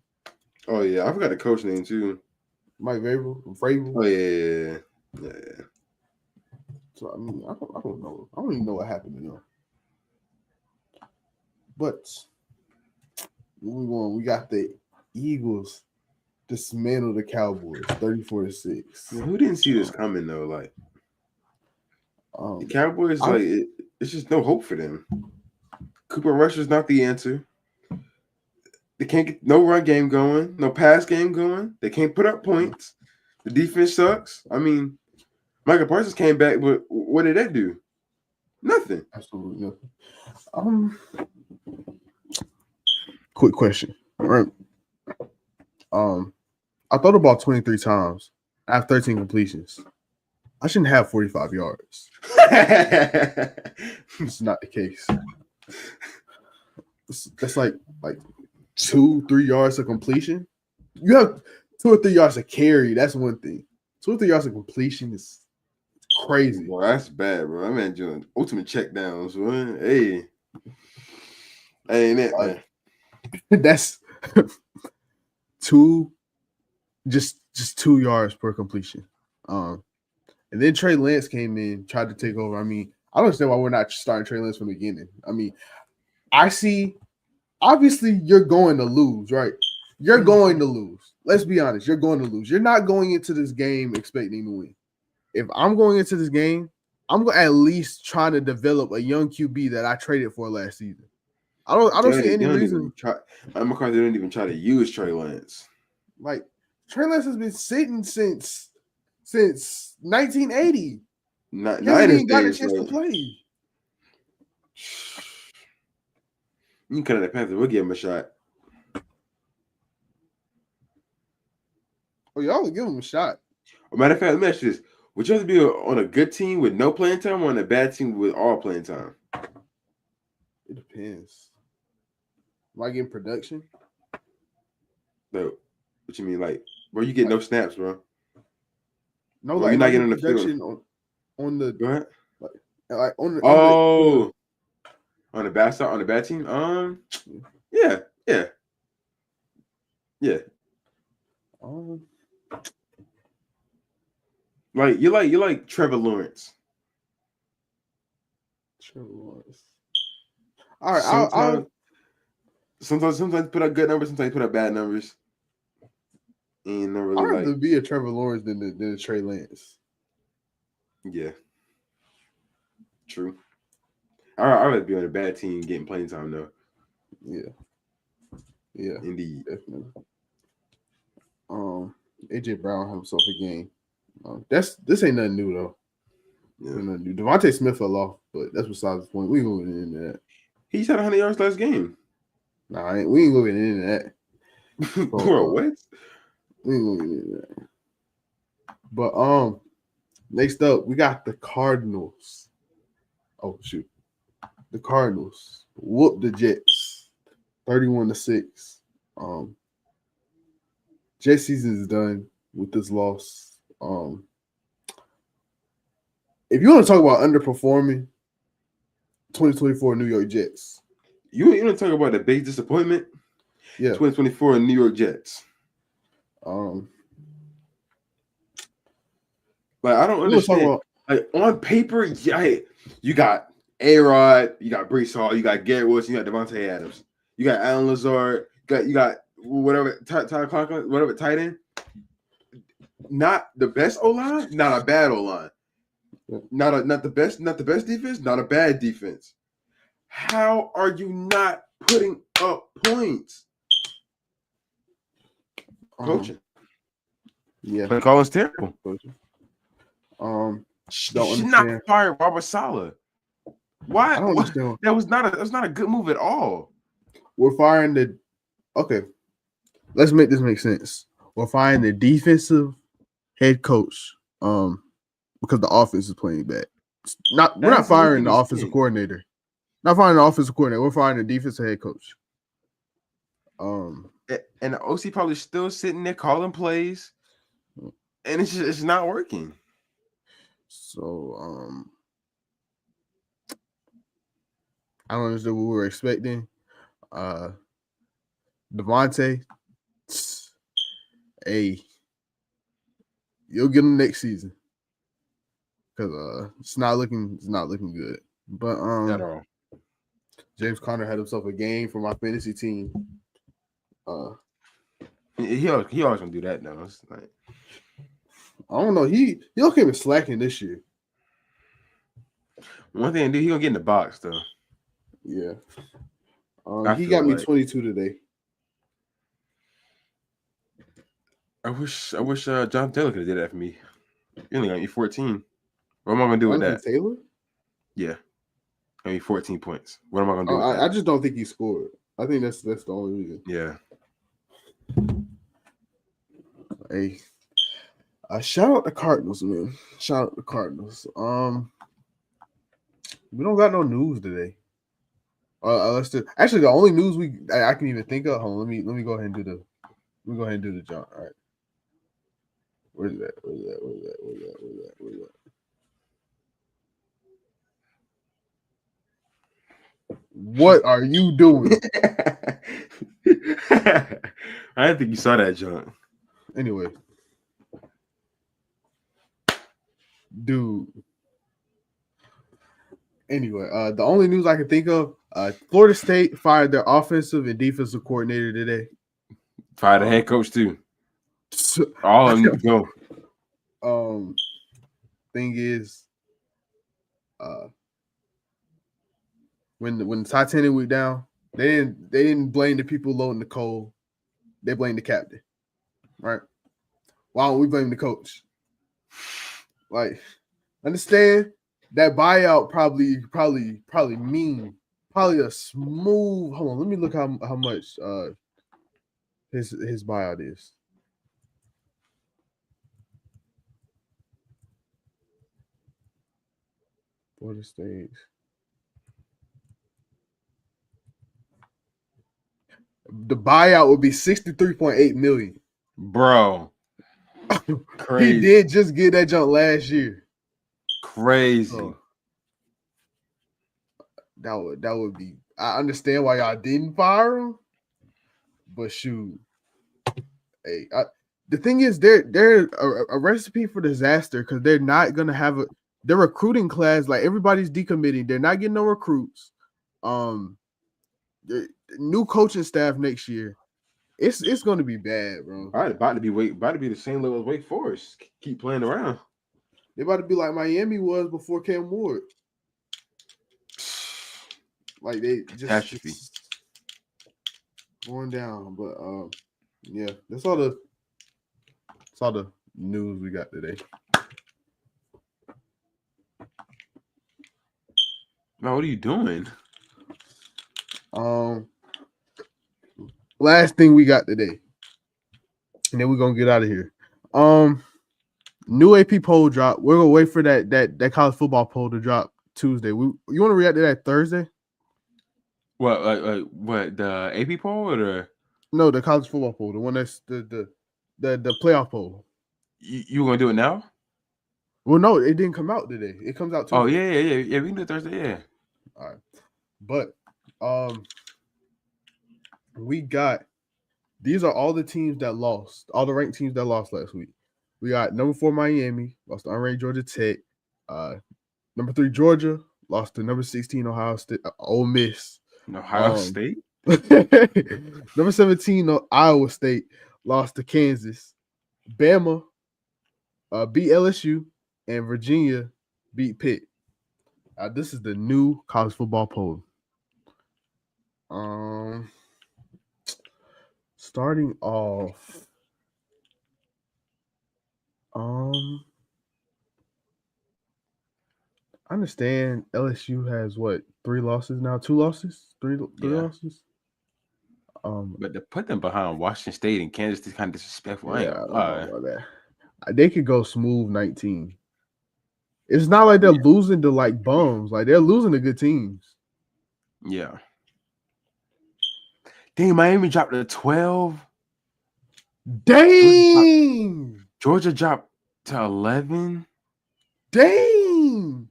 Oh yeah, I forgot the coach name too. Mike Vrabel. Oh yeah. So I mean, I don't know. I don't even know what happened to them. But moving on, we got the Eagles dismantle the Cowboys 34-6. Who didn't see this coming though? Like the Cowboys, it's just no hope for them. Cooper Rush is not the answer. They can't get no run game going, no pass game going. They can't put up points. The defense sucks. I mean, Michael Parsons came back, but what did that do? Nothing. Absolutely nothing. Quick question. All right. I thought about 23 times. I have 13 completions. I shouldn't have 45 yards. It's not the case. That's like 2-3 yards of completion. You have 2 or 3 yards of carry. That's one thing. 2 or 3 yards of completion is crazy. Well, that's bad, bro. That man doing ultimate checkdowns, man. Hey, ain't it, man? That's 2, just 2 yards per completion. And then Trey Lance came in, tried to take over. I mean, I don't understand why we're not starting Trey Lance from the beginning. I mean, I see. Obviously, you're going to lose, right? You're going to lose. Let's be honest. You're going to lose. You're not going into this game expecting to win. If I'm going into this game, I'm at least trying to develop a young QB that I traded for last season. I don't see any reason. Mike McCarthy didn't even try to use Trey Lance. Like Trey Lance has been sitting since 1980. Not he ain't got a chance to play. You can cut out the Panthers. We'll give him a shot. Oh, y'all will give him a shot. Matter of fact, let me ask you this. Would you rather be on a good team with no playing time or on a bad team with all playing time? It depends. Am I getting production? No. What you mean? Like, bro, you get no snaps, bro. No, like, you're not getting on the production field. on the Go ahead. Like on the on the bad side, on the bad team. Yeah. Um, Like you're like Trevor Lawrence. Trevor Lawrence. All right, Sometimes put up good numbers, sometimes put up bad numbers. And not really I'd rather like. be a Trevor Lawrence than a Trey Lance. Yeah. True. I would be on a bad team getting playing time though. Yeah, Indeed. definitely. AJ Brown had himself a game. This ain't nothing new though. Yeah. Ain't nothing new. Devontae Smith fell off, but that's besides the point. We ain't going into that. He just had 100 yards last game. Nah, we ain't going into that. Bro, what? We ain't going into that. But next up we got the Cardinals. Oh shoot, the Cardinals whooped the Jets, 31-6. Jets season is done with this loss. If you want to talk about underperforming, 2024 New York Jets. You want to talk about the big disappointment? Yeah. 2024 New York Jets. Like I don't understand. Like on paper, yeah, you got A-Rod, you got Brees Hall, you got Garrett Wilson, you got Devontae Adams, you got Alan Lazard, you got whatever Tyler Conklin, whatever tight end. Not the best O-line, not a bad O-line. Not the best defense, not a bad defense. How are you not putting up points? Coaching. Yeah. But Colin's terrible. Coaching. You should not fire Robert Saleh. Why? I don't understand. That was not a good move at all. We're firing the. Okay, let's make this make sense. We're firing the defensive head coach. Because the offense is playing bad. We're not firing the offensive coordinator. Not firing the offensive coordinator. We're firing the defensive head coach. And the OC probably still sitting there calling plays, and it's not working. So I don't understand what we were expecting. Devontae, hey, you'll get him next season because it's not looking good. But at all. James Conner had himself a game for my fantasy team. He always gonna do that though. It's like, I don't know. He came in slacking this year. One thing, dude, he gonna get in the box though. Yeah. He got me 22 today. I wish John Taylor could have did that for me. He only got me 14. What am I gonna do with that? Taylor? Yeah. I mean 14 points. What am I gonna do with that? I just don't think he scored. I think that's the only reason. Yeah. Hey. Shout out the Cardinals, man. Shout out the Cardinals. We don't got no news today. Actually, the only news I can even think of. Hold on, let me go ahead and do the jump. All right. Where's that? What are you doing? I didn't think you saw that jump. Anyway. Dude. Anyway, the only news I can think of, Florida State fired their offensive and defensive coordinator today. Fired the head coach too. All of them go. Thing is, when the Titanic went down, they didn't blame the people loading the coal. They blamed the captain, right? Why don't we blame the coach? Like, understand that buyout probably a smooth. Hold on, let me look how much his buyout is. Florida State. The buyout would be $63.8 million. Bro. Crazy. He did just get that jump last year. Crazy. So, that would be. I understand why y'all didn't fire him, But shoot, hey, the thing is, they're a recipe for disaster because they're not gonna have their recruiting class. Like everybody's decommitting. They're not getting no recruits. The new coaching staff next year. It's gonna be bad, bro. About to be the same level as Wake Forest. Keep playing around. They're about to be like Miami was before Cam Ward. Like they just going down. But yeah, that's all the news we got today. Man, what are you doing? Last thing we got today, and then we're gonna get out of here. New AP poll drop. We're gonna wait for that college football poll to drop Tuesday. You want to react to that Thursday? What what the AP poll or the college football poll, the one that's the playoff poll. You gonna do it now? Well, no, it didn't come out today. It comes out Tuesday. Oh yeah. We can do it Thursday. Yeah. All right, but we got these are all the teams that lost, all the ranked teams that lost last week. We got number 4 Miami lost to unranked Georgia Tech. Number 3 Georgia lost to number 16 Ohio State, Ole Miss. Ohio State. Number 17 Iowa State lost to Kansas. Bama beat LSU, and Virginia beat Pitt. This is the new college football poll. Starting off, I understand LSU has what 3 losses now, 2 losses, three losses. But to put them behind Washington State and Kansas is kind of disrespectful. Yeah, I don't know about that. They could go smooth 19. It's not like they're losing to like bums. Like they're losing to good teams. Yeah. Dang, Miami dropped to 12. Dang. Georgia dropped to 11. Dang.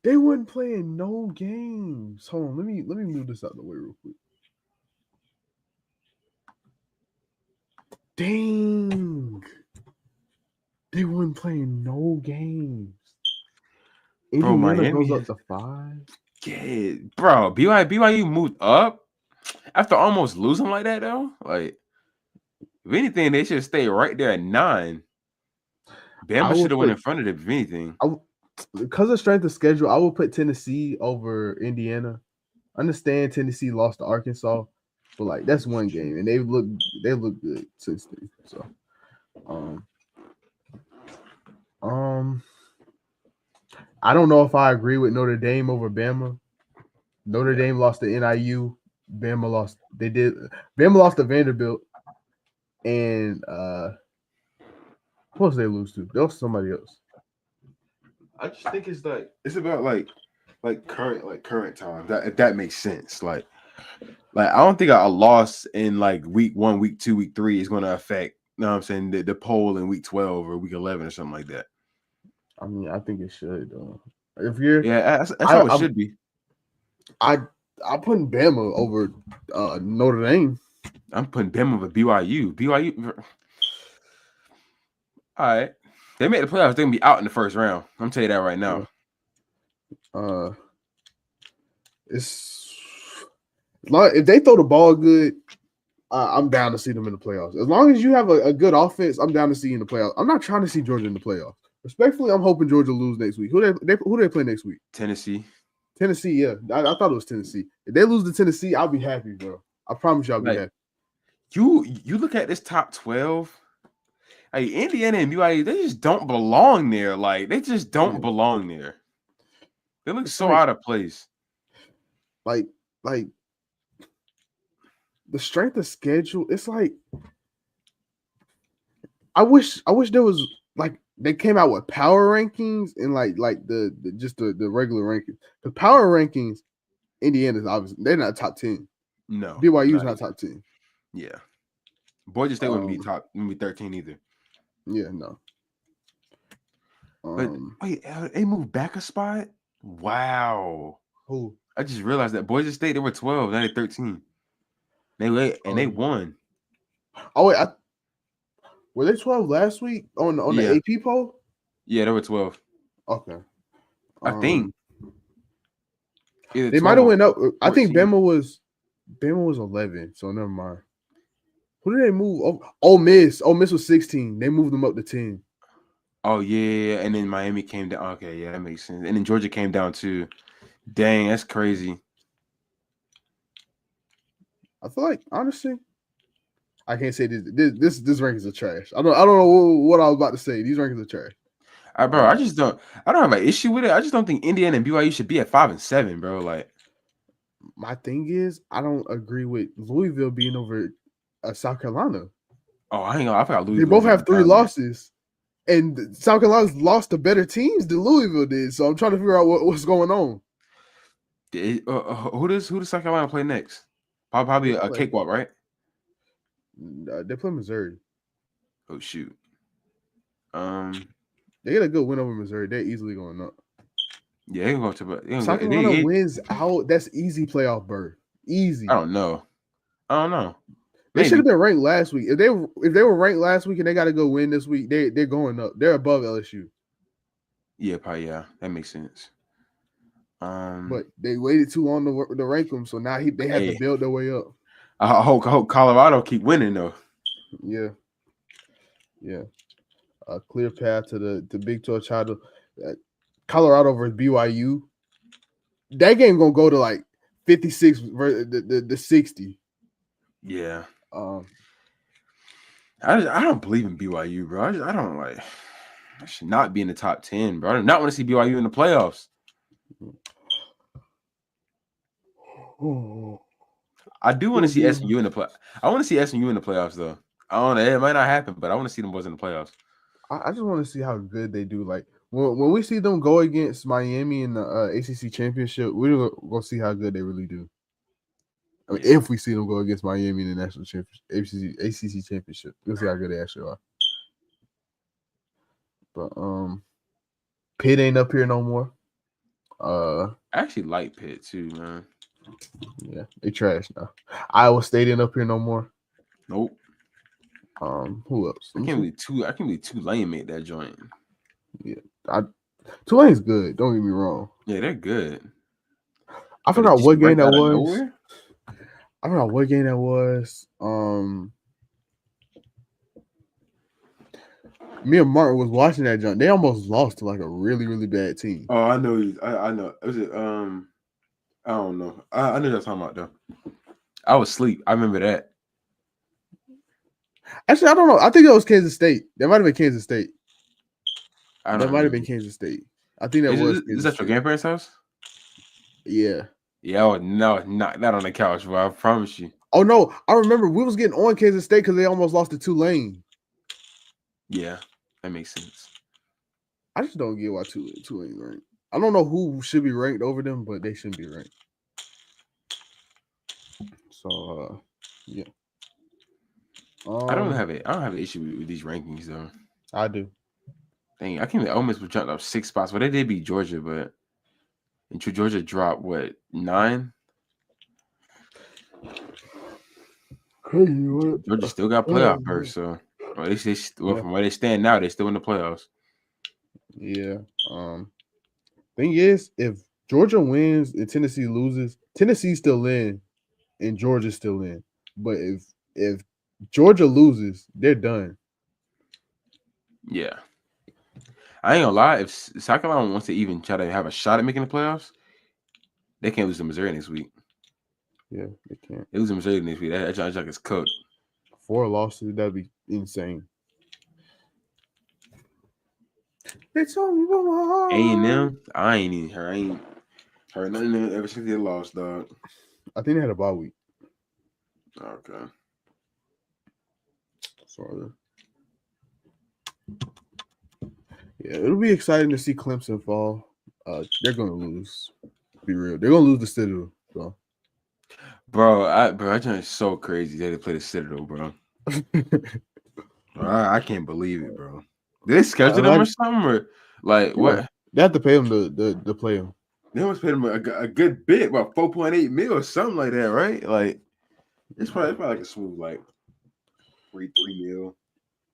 They weren't playing no games. Hold on, let me move this out of the way real quick. Dang. They weren't playing no games. Bro, Indiana goes up to 5. Yeah, bro. BYU moved up after almost losing like that, though. Like, if anything, they should stay right there at 9. Bama should have went in front of them, if anything. Because of strength of schedule, I would put Tennessee over Indiana. Understand Tennessee lost to Arkansas, but like that's one game, and they look good since then. So, I don't know if I agree with Notre Dame over Bama. Notre Dame lost to NIU. Bama lost. Bama lost to Vanderbilt, and who else did they lose to? They lost to somebody else. I just think it's about current time. If that makes sense. Like I don't think a loss in like week 1, week 2, week 3 is going to affect. You know what I'm saying? The poll in week 12 or week 11 or something like that. I mean, I think it should. If you're, that's how it should be. I'm putting Bama over Notre Dame. I'm putting Bama over BYU. BYU. All right, they made the playoffs. They're gonna be out in the first round. I'm telling you that right now. It's if they throw the ball good, I'm down to see them in the playoffs. As long as you have a good offense, I'm down to see you in the playoffs. I'm not trying to see Georgia in the playoffs. Respectfully, I'm hoping Georgia lose next week. Who do they play next week? Tennessee, yeah. I thought it was Tennessee. If they lose to Tennessee, I'll be happy, bro. I promise you I'll be happy. You look at this top 12. Like Indiana and BYU, they just don't belong there. Like they just don't belong there. They look so out of place. Like the strength of schedule. It's like I wish there was like they came out with power rankings and like the regular rankings. The power rankings, Indiana's obviously they're not top 10. No, BYU's not top 10. Yeah, Boise State wouldn't be 13 either. Yeah, no. But wait, they moved back a spot? Wow. Who? I just realized that Boise State, they were 12, now they're 13. They won. Oh wait, were they 12 last week on the Yeah, AP poll? yeah, they were 12. Okay. I think either They might 12 have or went up. I think 14. Bama was 11, so never mind. Who did they move? Oh, Ole Miss. Ole Miss was 16. They moved them up to 10. Oh yeah, and then Miami came down. Okay, yeah, that makes sense. And then Georgia came down too. Dang, that's crazy. I feel like honestly, I can't say this rankings are trash. I don't know what I was about to say. These rankings are trash. Bro, I just don't. I don't have an issue with it. I just don't think Indiana and BYU should be at 5 and 7, bro. Like, My thing is, I don't agree with Louisville being over South Carolina. oh, I ain't gonna. I forgot They Louisville both was have even 3 down there. losses, and South Carolina's lost to better teams than Louisville did. So I'm trying to figure out what's going on. Who does South Carolina play next? Probably They a play, cakewalk, right? they play Missouri. Oh shoot. They get a good win over Missouri. They're easily going up. Yeah, they can go to. South Carolina wins out. That's easy playoff berth. Easy. I don't know. They should Maybe. have been ranked last week. If they were ranked last week and they got to go win this week, they're going up. They're above LSU. Yeah, probably. Yeah, that makes sense. But they waited too long to rank them, so now they have to build their way up. I hope Colorado keep winning though. Yeah. A clear path to the Big 12 title. Colorado versus BYU. That game gonna go to like 56 versus the 60. Yeah. I don't believe in BYU, bro. I don't like. I should not be in the top 10, bro. I do not want to see BYU in the playoffs. I do want to see SMU in the play. I want to see SMU in the playoffs, though. I don't know. It might not happen, but I want to see them boys in the playoffs. I just want to see how good they do. Like when we see them go against Miami in the ACC championship, we're gonna see how good they really do. I mean, if we see them go against Miami in the national championship, ACC championship, we'll see how good they actually are. But Pitt ain't up here no more. I actually like Pitt too, man. Yeah, they trash now. Iowa State ain't up here no more. Nope. Who else? I can't believe Tulane made that joint. Yeah, Tulane's good. Don't get me wrong. Yeah, they're good. I forgot what game that was. I forgot what game that was. Me and Martin was watching that joint. They almost lost to like a really, really bad team. Oh, I know. I know. Was it? I don't know. I know what you're talking about though. I was asleep. I remember that. Actually, I don't know. I think that was Kansas State. That might have been Kansas State. That might have been Kansas State. I think that was. Is that your grandparents' house? Yeah. Yeah. Oh no, not that on the couch, bro. I promise you. Oh no, I remember we was getting on Kansas State because they almost lost to Tulane. Yeah, that makes sense. I just don't get why Tulane ranked. I don't know who should be ranked over them, but they shouldn't be ranked. So yeah. I don't have an issue with these rankings though. I do. Dang, I can't. Ole Miss was jumped up 6 spots. Well, they did beat Georgia, but Georgia dropped what 9? Crazy. Georgia still got playoff berth, so from where they stand now, they're still in the playoffs. Yeah. Thing is, if Georgia wins and Tennessee loses, Tennessee's still in, and Georgia's still in. But if Georgia loses, they're done. Yeah. I ain't gonna lie. If South Carolina wants to even try to have a shot at making the playoffs, they can't lose to Missouri next week. Yeah, they can't. They lose to Missouri next week. That junk is cooked. 4 losses, that'd be insane. They told me about my heart. A&M, I ain't heard nothing ever since they lost, dog. I think they had a bye week. Okay. Sorry. Yeah, it'll be exciting to see Clemson fall. They're gonna lose. Be real, they're gonna lose the Citadel. So. Bro, I just so crazy that they play the Citadel, bro. I can't believe it, bro. Did they schedule them or something, or like what? They have to pay them to play them. They must pay them a good bit, about 4.8 mil or something like that, right? Like it's probably like a smooth like 3 mil.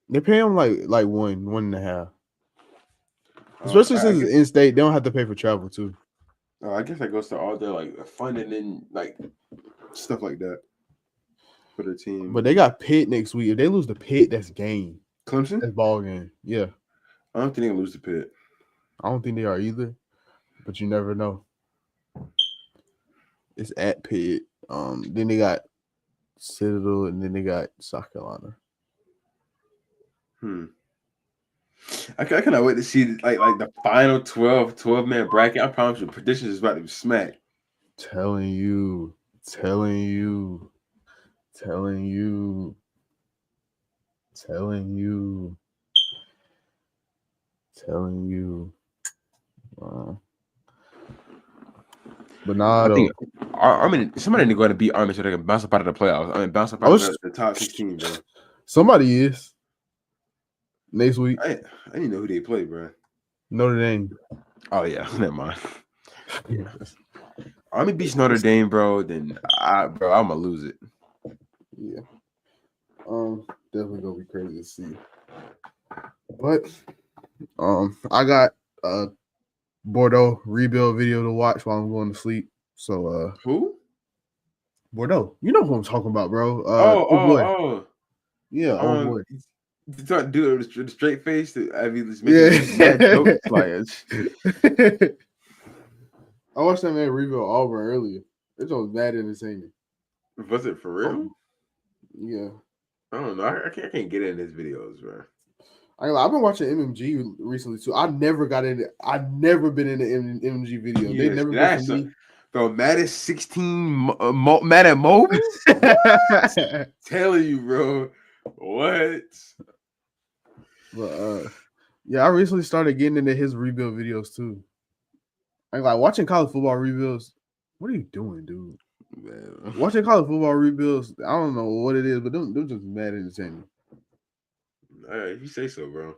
They pay him like 1.5. I Especially since guess, it's in state, they don't have to pay for travel too. I guess that goes to all their like funding and like stuff like that for the team. But they got Pitt next week. If they lose to Pitt, that's game. Clemson. That's ball game. Yeah. I don't think they're gonna lose to Pitt. I don't think they are either. But you never know. It's at Pitt. Then they got Citadel, and then they got South Carolina. I cannot wait to see like the final 12-man bracket. I promise you, predictions is about to be smacked. Telling you. But nah, I think somebody need to go and beat Army so they can bounce up out of the playoffs. I mean, bounce up out of the top 16, bro. Somebody is next week. I didn't know who they play, bro. Notre Dame. Oh yeah, never mind. Army beats Notre Dame, bro. Then I'm gonna lose it. Yeah. Definitely gonna be crazy to see. But I got a Bordeaux rebuild video to watch while I'm going to sleep. So who? Bordeaux. You know who I'm talking about, bro. Oh. Yeah, oh boy. You trying to do it with a straight face? I mean, just mad jokes like I watched that man rebuild Auburn earlier. It was mad entertaining. Was it for real? Yeah. I don't know. I can't get in his videos, bro. I've been watching MMG recently too. I've never been in the MMG video. Yes, They never been for me. Bro, Madden 16, Madden Mobile? Telling you, bro. What? But yeah, I recently started getting into his rebuild videos too. Like watching college football rebuilds. What are you doing, dude? Man. Watching college football rebuilds, I don't know what it is, but them just mad entertaining. All right, you say so, bro. I'm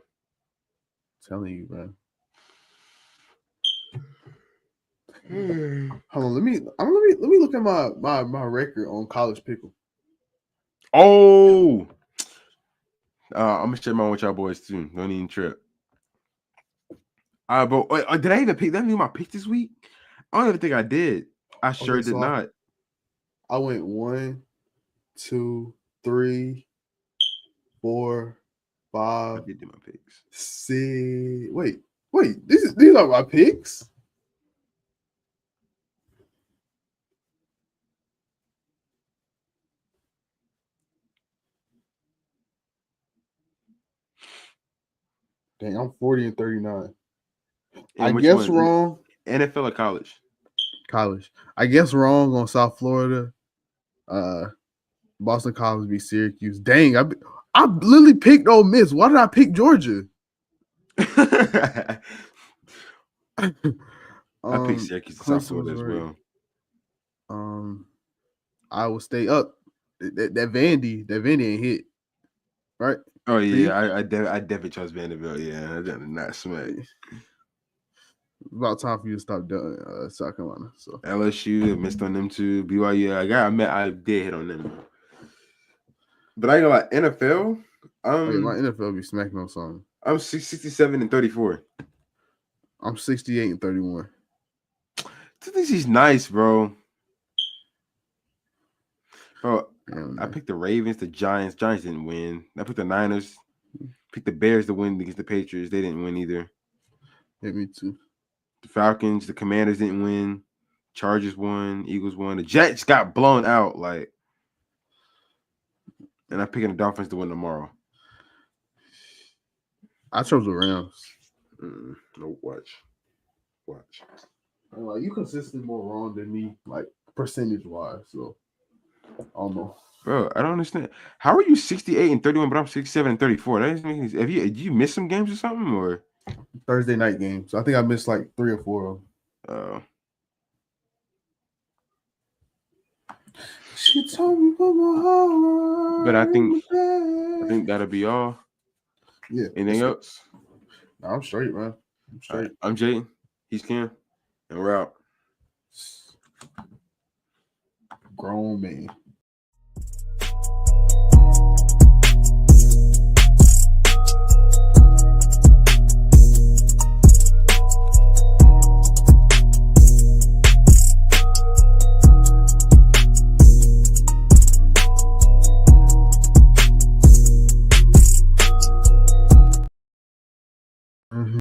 telling you, bro. Hold on, let me look at my record on College Pickle. Oh, I'm gonna share mine with y'all boys too. Don't even trip. But did I even pick? Did I do my pick this week? I don't even think I did. I sure did not. I went 1, 2, 3, 4, 5. I did do my picks. 6. Wait. These are my picks. Dang, I'm 40 and 39. I guess wrong. NFL or college? College. I guess wrong on South Florida. Boston College beat Syracuse. Dang, I literally picked Ole Miss. Why did I pick Georgia? I picked Syracuse and South Florida as well. I will stay up. That Vandy ain't hit. Right? Oh yeah, I definitely chose Vanderbilt. Yeah, I did not smack. About time for you to stop doing South Carolina. So LSU missed on them too. BYU, I did hit on them. But I ain't gonna lie, NFL. my NFL be smacking on something. I'm 67 and 34. I'm 68 and 31. This is nice, bro. Bro, I picked the Ravens, the Giants. Giants didn't win. I picked the Niners. Picked the Bears to win against the Patriots. They didn't win either. Yeah, me too. The Falcons, the Commanders didn't win. Chargers won. Eagles won. The Jets got blown out. And I'm picking the Dolphins to win tomorrow. I chose the Rams. No, watch. Like, you consistently more wrong than me, like percentage wise. So I don't know. Bro, I don't understand. How are you 68 and 31, but I'm 67 and 34? That doesn't make any sense. Did you miss some games or something? Or Thursday night games. I think I missed like 3 or 4 of them. She told me put my heart. But I think that'll be all. Yeah. Anything else? No, I'm straight, man. I'm straight. Right. I'm Jay. He's Cam. And we're out. Grown man.